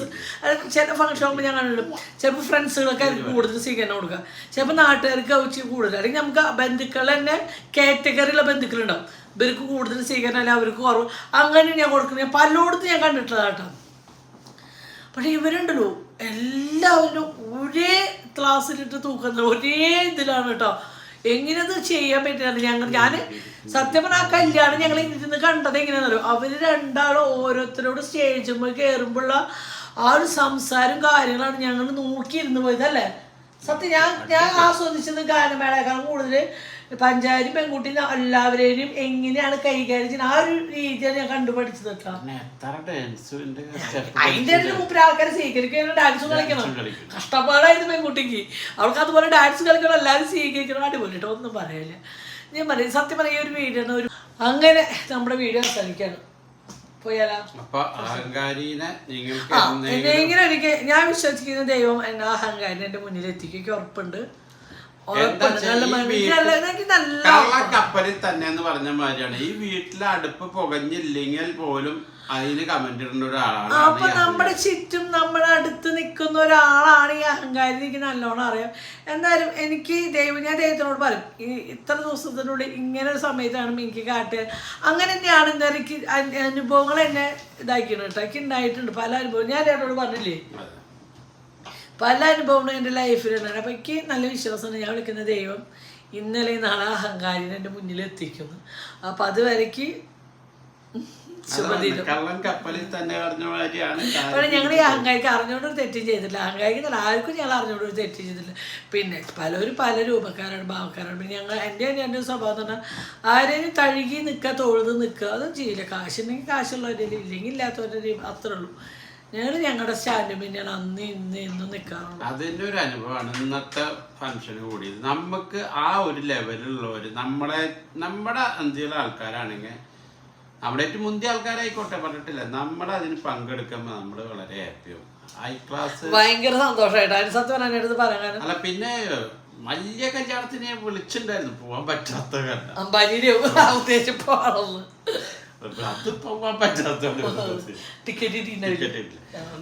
ചില ഫംഗ്ഷൻ ആകുമ്പോൾ ഞാൻ കണ്ടിട്ടുള്ളൂ. ചിലപ്പോൾ ഫ്രണ്ട്സുകളൊക്കെ ആയിരിക്കും കൂടുതൽ സ്വീകരണം കൊടുക്കുക, ചിലപ്പോൾ നാട്ടുകാർക്ക് ആവശ്യം കൂടുതൽ. അല്ലെങ്കിൽ നമുക്ക് ബന്ധുക്കൾ തന്നെ കാറ്റഗറിയുള്ള ബന്ധുക്കളുണ്ടാവും. ഇവർക്ക് കൂടുതൽ സ്വീകരണം അല്ലെങ്കിൽ അവർക്ക് കുറവ്, അങ്ങനെ ഞാൻ കൊടുക്കുന്നത് ഞാൻ പലയിടത്തും ഞാൻ കണ്ടിട്ടുള്ളതാട്ടോ. പക്ഷെ ഇവരുണ്ടല്ലോ എല്ലാവരും ഒരേ ക്ലാസ്സിലിട്ട് തൂക്കുന്നത് ഒരേ ഇതിലാണ് കേട്ടോ. എങ്ങനെയത് ചെയ്യാൻ പറ്റില്ല. ഞാൻ സത്യം പറഞ്ഞാൽ ആ കല്യാണം ഞങ്ങൾ ഇരുന്ന് കണ്ടത് എങ്ങനെയാണെന്നറിയോ, അവർ രണ്ടാളും ഓരോരുത്തരോട് സ്റ്റേജുമ്പോൾ കയറുമ്പോഴുള്ള ആ ഒരു സംസാരം കാര്യങ്ങളാണ് ഞങ്ങൾ നോക്കിയിരുന്നു പോയതല്ലേ. സത്യം ഞാൻ ആസ്വദിച്ചത് ഗാനമേളയേക്കാളും കൂടുതൽ പഞ്ചാരി പെൺകുട്ടി എല്ലാവരെയും എങ്ങനെയാണ് കൈകാര്യം ചെയ്യുന്നത് ആ ഒരു രീതിയാണ് ഞാൻ കണ്ടുപഠിച്ചത് കേട്ടോ. അതിൻ്റെ മുപ്പത് ആൾക്കാരെ സ്വീകരിക്കണം, ഡാൻസും കളിക്കണം. കഷ്ടപ്പാടായിരുന്നു പെൺകുട്ടിക്ക്. അവൾക്ക് അതുപോലെ ഡാൻസ് കളിക്കണം, എല്ലാവരും സ്വീകരിക്കണം. അടിപൊളി കേട്ടോ, ഒന്നും പറയില്ല. ഞാൻ പറയും സത്യം പറയാം, ഈ ഒരു വീഡിയോ ഒരു അങ്ങനെ നമ്മുടെ വീഡിയോ അവസാനിക്കാണ്. പോയാലോ? എങ്ങനെ ഒരിക്കൽ ഞാൻ വിശ്വസിക്കുന്ന ദൈവം എന്നെ അഹങ്കാരിനെ എന്റെ മുന്നിൽ എത്തിക്കും. എനിക്ക് ഉറപ്പുണ്ട്. കപ്പലിൽ തന്നെ എന്ന് പറഞ്ഞ മാതിരിയാണ് ഈ വീട്ടിലെ അടുപ്പ് പുകഞ്ഞില്ലെങ്കിൽ പോലും അതിന് കമന്റ് ഇടുന്ന ഒരാളാണ്. അപ്പൊ നമ്മുടെ ചുറ്റും നമ്മുടെ അടുത്ത് നിൽക്കുന്ന ഒരാളാണ് ഈ അഹങ്കാരി. എനിക്ക് നല്ലോണം അറിയാം. എന്തായാലും എനിക്ക് ഞാൻ ദൈവത്തിനോട് പറയും, ഈ ഇത്ര ദിവസത്തിനുള്ളിൽ ഇങ്ങനെ ഒരു സമയത്താണ് എനിക്ക് കാട്ടുക. അങ്ങനെ തന്നെയാണ് എന്തായാലും എനിക്ക് അനുഭവങ്ങൾ എന്നെ ഇതാക്കിയാണ് കേട്ടോ. എനിക്ക് ഉണ്ടായിട്ടുണ്ട് പല അനുഭവം. ഞാൻ എന്നോട് പറഞ്ഞില്ലേ, പല അനുഭവങ്ങളും എൻ്റെ ലൈഫിലുണ്ടാണ്. അപ്പം എനിക്ക് നല്ല വിശ്വാസമാണ് ഞാൻ വിളിക്കുന്ന ദൈവം ഇന്നലെ നാളെ അഹങ്കാരിനെ എൻ്റെ മുന്നിൽ എത്തിക്കുന്നു. അപ്പം അതുവരയ്ക്ക് ശുഭദിനം. കള്ളൻ കപ്പലിൽ തന്നെ പറഞ്ഞ മാതിരിയാണ്. അപ്പോൾ ഞങ്ങൾ ഈ അഹങ്കാരിക്ക് അറിഞ്ഞുകൊണ്ടൊരു തെറ്റും ചെയ്തിട്ടില്ല. അഹങ്കാരിക്ക് ആർക്കും ഞങ്ങൾ അറിഞ്ഞുകൊണ്ടൊരു തെറ്റും ചെയ്തിട്ടില്ല. പിന്നെ പലരും പല രൂപക്കാരാണ്, ഭാവക്കാരാണ്. പിന്നെ ഞങ്ങൾ എൻ്റെ സ്വഭാവം എന്ന് പറഞ്ഞാൽ ആരെയും തഴുകി നിൽക്കുക, തൊഴുത് നിൽക്കുക, അതൊന്നും ചെയ്യില്ല. കാശുണ്ടെങ്കിൽ കാശുള്ളവരുടെ ഇല്ലെങ്കിൽ ഇല്ലാത്തവരുടെ അത്രേ ഉള്ളൂ. ഞങ്ങൾ ഞങ്ങളുടെ സ്റ്റാൻഡ് പിന്നെയാണ് അന്ന് ഇന്ന് എന്നും നിൽക്കാറുള്ളത്. അതിൻ്റെ ഒരു അനുഭവമാണ് ഇന്നത്തെ ഫംഗ്ഷന് കൂടിയത്. നമുക്ക് ആ ഒരു ലെവലിലുള്ളവർ നമ്മുടെ അഞ്ചിലെ ആൾക്കാരാണെങ്കിൽ നമ്മുടെ ഏറ്റവും മുന്തിയ ആൾക്കാരായിക്കോട്ടെ പറഞ്ഞിട്ടില്ല, നമ്മുടെ അതിന് പങ്കെടുക്കുമ്പോൾ നമ്മൾ വളരെ ഹാപ്പിയാവും. ഹൈ ക്ലാസ് ഭയങ്കര സന്തോഷമായിട്ട് അതിന് സത്യം പറഞ്ഞത് പറയാൻ. അല്ല പിന്നെ വലിയ കല്യാണത്തിന് വിളിച്ചിട്ടുണ്ടായിരുന്നു, പോവാൻ പറ്റാത്ത കാരണം അമ്പാനിയുടെ ഉദ്ദേശിച്ച് പോകണമെന്ന്. അത് പോവാൻ പറ്റാത്ത ടിക്കറ്റ്.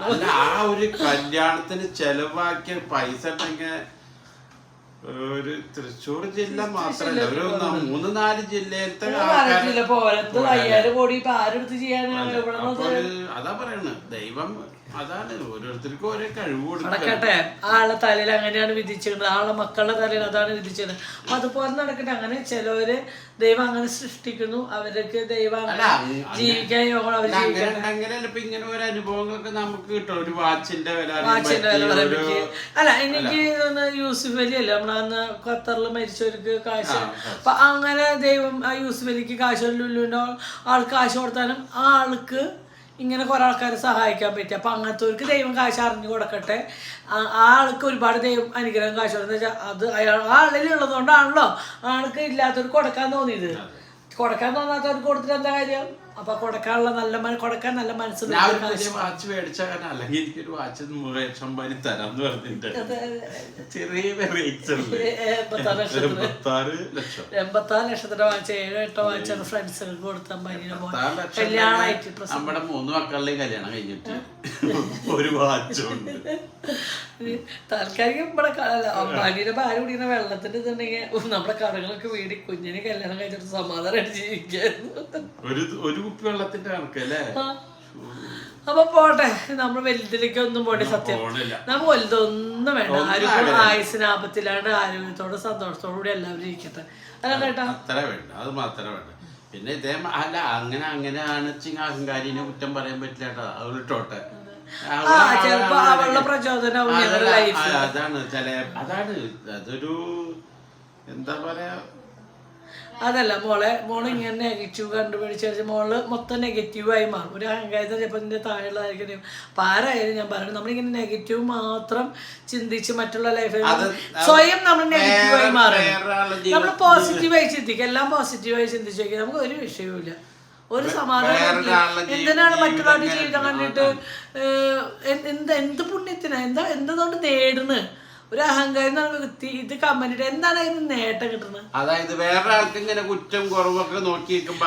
അല്ല ആ ഒരു കല്യാണത്തിന് ചെലവാക്കിയ പൈസ ഉണ്ടെങ്കിൽ ഒരു തൃശ്ശൂർ ജില്ല മാത്രല്ല, ഒരു 3-4 ജില്ലയിലത്തെ അതാ പറയണ ദൈവം. അതാണ് ഓരോരുത്തർക്കും ഓരോ കഴിവ് നടക്കട്ടെ. ആളെ തലയിൽ അങ്ങനെയാണ് വിധിച്ചിരുന്നത്, ആളെ മക്കളുടെ തലയിൽ അതാണ് വിധിച്ചിരുന്നത്. അപ്പൊ അതുപോലെ നടക്കട്ടെ. അങ്ങനെ ചിലവര് ദൈവം അങ്ങനെ സൃഷ്ടിക്കുന്നു, അവർക്ക് ദൈവം ജീവിക്കാൻ യോഗം അവർ അങ്ങനെയല്ല. ഇങ്ങനെ ഓരോ അനുഭവങ്ങളൊക്കെ നമുക്ക് കിട്ടും. ഒരു വാച്ചിന്റെ വില അല്ല എനിക്ക് യൂസുഫ് അലി അല്ലേ നമ്മളന്ന് ഖത്തറിൽ മരിച്ചവർക്ക് കാശ്. അപ്പൊ അങ്ങനെ ദൈവം ആ യൂസുഫ് അലിക്ക് കാശ്, ലുലുവിന്റെ ആൾക്ക് കാശ് കൊടുത്താലും ആ ആൾക്ക് ഇങ്ങനെ കുറെ ആൾക്കാരെ സഹായിക്കാൻ പറ്റും. അപ്പം അങ്ങനത്തെവർക്ക് ദൈവം കാശ് അറിഞ്ഞു കൊടുക്കട്ടെ. ആ ആൾക്ക് ഒരുപാട് ദൈവം അനുഗ്രഹം കാശ് കൊടുക്കുന്ന വെച്ചാൽ അത് അയാൾ ആ ആളിലുള്ളതുകൊണ്ടാണല്ലോ ആൾക്ക് ഇല്ലാത്തവർക്ക് കൊടുക്കാൻ തോന്നിയത്. കൊടുക്കാൻ തോന്നാത്തവർക്ക് കൊടുത്തിട്ട് എന്താ കാര്യം? അപ്പൊ കൊടുക്കാനുള്ള കൊടുക്കാൻ നല്ല മനസ്സിൽ വാച്ച് മേടിച്ച കാരണം അല്ലെങ്കിൽ എനിക്കൊരു വാച്ച് 100,000 തരാന്ന് പറഞ്ഞിട്ട് ചെറിയ 86 ലക്ഷത്തിന്റെ വാച്ച് 7-8 വാച്ചാണ് ഫ്രണ്ട്സുകൾക്ക് കൊടുത്ത അമ്പാനിയുടെ കല്യാണമായിട്ട്. നമ്മുടെ 3 മക്കളുടെയും കല്യാണം കഴിഞ്ഞിട്ട് ഒരു വാച്ചുണ്ട്. താൽക്കാലികം ഇവിടെ അമ്പാനിയുടെ ഭാര്യ കുടിക്കുന്ന വെള്ളത്തിന്റെ ഇതുണ്ടെങ്കിൽ നമ്മുടെ കടകളൊക്കെ വീടി കുഞ്ഞിനെ കല്യാണം കഴിച്ചിട്ട് സമാധാനമായിട്ട് ജീവിക്കായിരുന്നു. ഒരു കുപ്പി വെള്ളത്തിന്റെ കണക്കല്ലേ. അപ്പൊ പോട്ടെ, നമ്മൾ വലുതിലേക്ക് ഒന്നും പോട്ടെ. സത്യം നമുക്ക് വലുതൊന്നും വേണ്ട. ആരും ആയുസിന് ആപത്തിലാണ്, ആരോഗ്യത്തോടെ സന്തോഷത്തോടു കൂടി എല്ലാവരും ഇരിക്കട്ടെ. അതാണ് കേട്ടോ, അത്ര വേണ്ട. അത് മാത്രമേ വേണ്ട. പിന്നെ ഇതേ അല്ല അങ്ങനെയാണ് അഹങ്കാരിനെ കുറ്റം പറയാൻ പറ്റില്ല കേട്ടോ. അത് വിട്ടോട്ടെ. ചിലപ്പോ അവളുടെ പ്രചോദനവും അതാണ് അതൊരു എന്താ പറയാ. അതല്ല മോള് ഇങ്ങനെ നെഗറ്റീവ് കണ്ടുപിടിച്ച് മോള് മൊത്തം നെഗറ്റീവായി മാറും. ഒരു അഹങ്കാരത്തെ ചിലപ്പോൾ ഇതിൻ്റെ താഴെയുള്ളതായിരിക്കും. അപ്പം ആരായാലും ഞാൻ പറയുന്നത് നമ്മളിങ്ങനെ നെഗറ്റീവ് മാത്രം ചിന്തിച്ച് മറ്റുള്ള ലൈഫിൽ സ്വയം നമ്മൾ നെഗറ്റീവായി മാറണം. നമ്മൾ പോസിറ്റീവായി ചിന്തിക്കുക, എല്ലാം പോസിറ്റീവായി ചിന്തിച്ചു വയ്ക്കുക. നമുക്ക് ഒരു വിഷയവുമില്ല, ഒരു സമാധാനം. എന്തിനാണ് മറ്റുള്ളവരുടെ ജീവിതം കണ്ടിട്ട് എന്ത് പുണ്യത്തിനാ എന്തതുകൊണ്ട് നേടുന്നത്? ഒരു അഹങ്കാരം ഇത് കമ്മന്റിട്ട് എന്താണ് അതിന് നേട്ടം കിട്ടുന്നത്? അതായത് വേറെ ആൾക്ക് ഇങ്ങനെ കുറ്റം കുറവൊക്കെ നോക്കി നിൽക്കുമ്പോ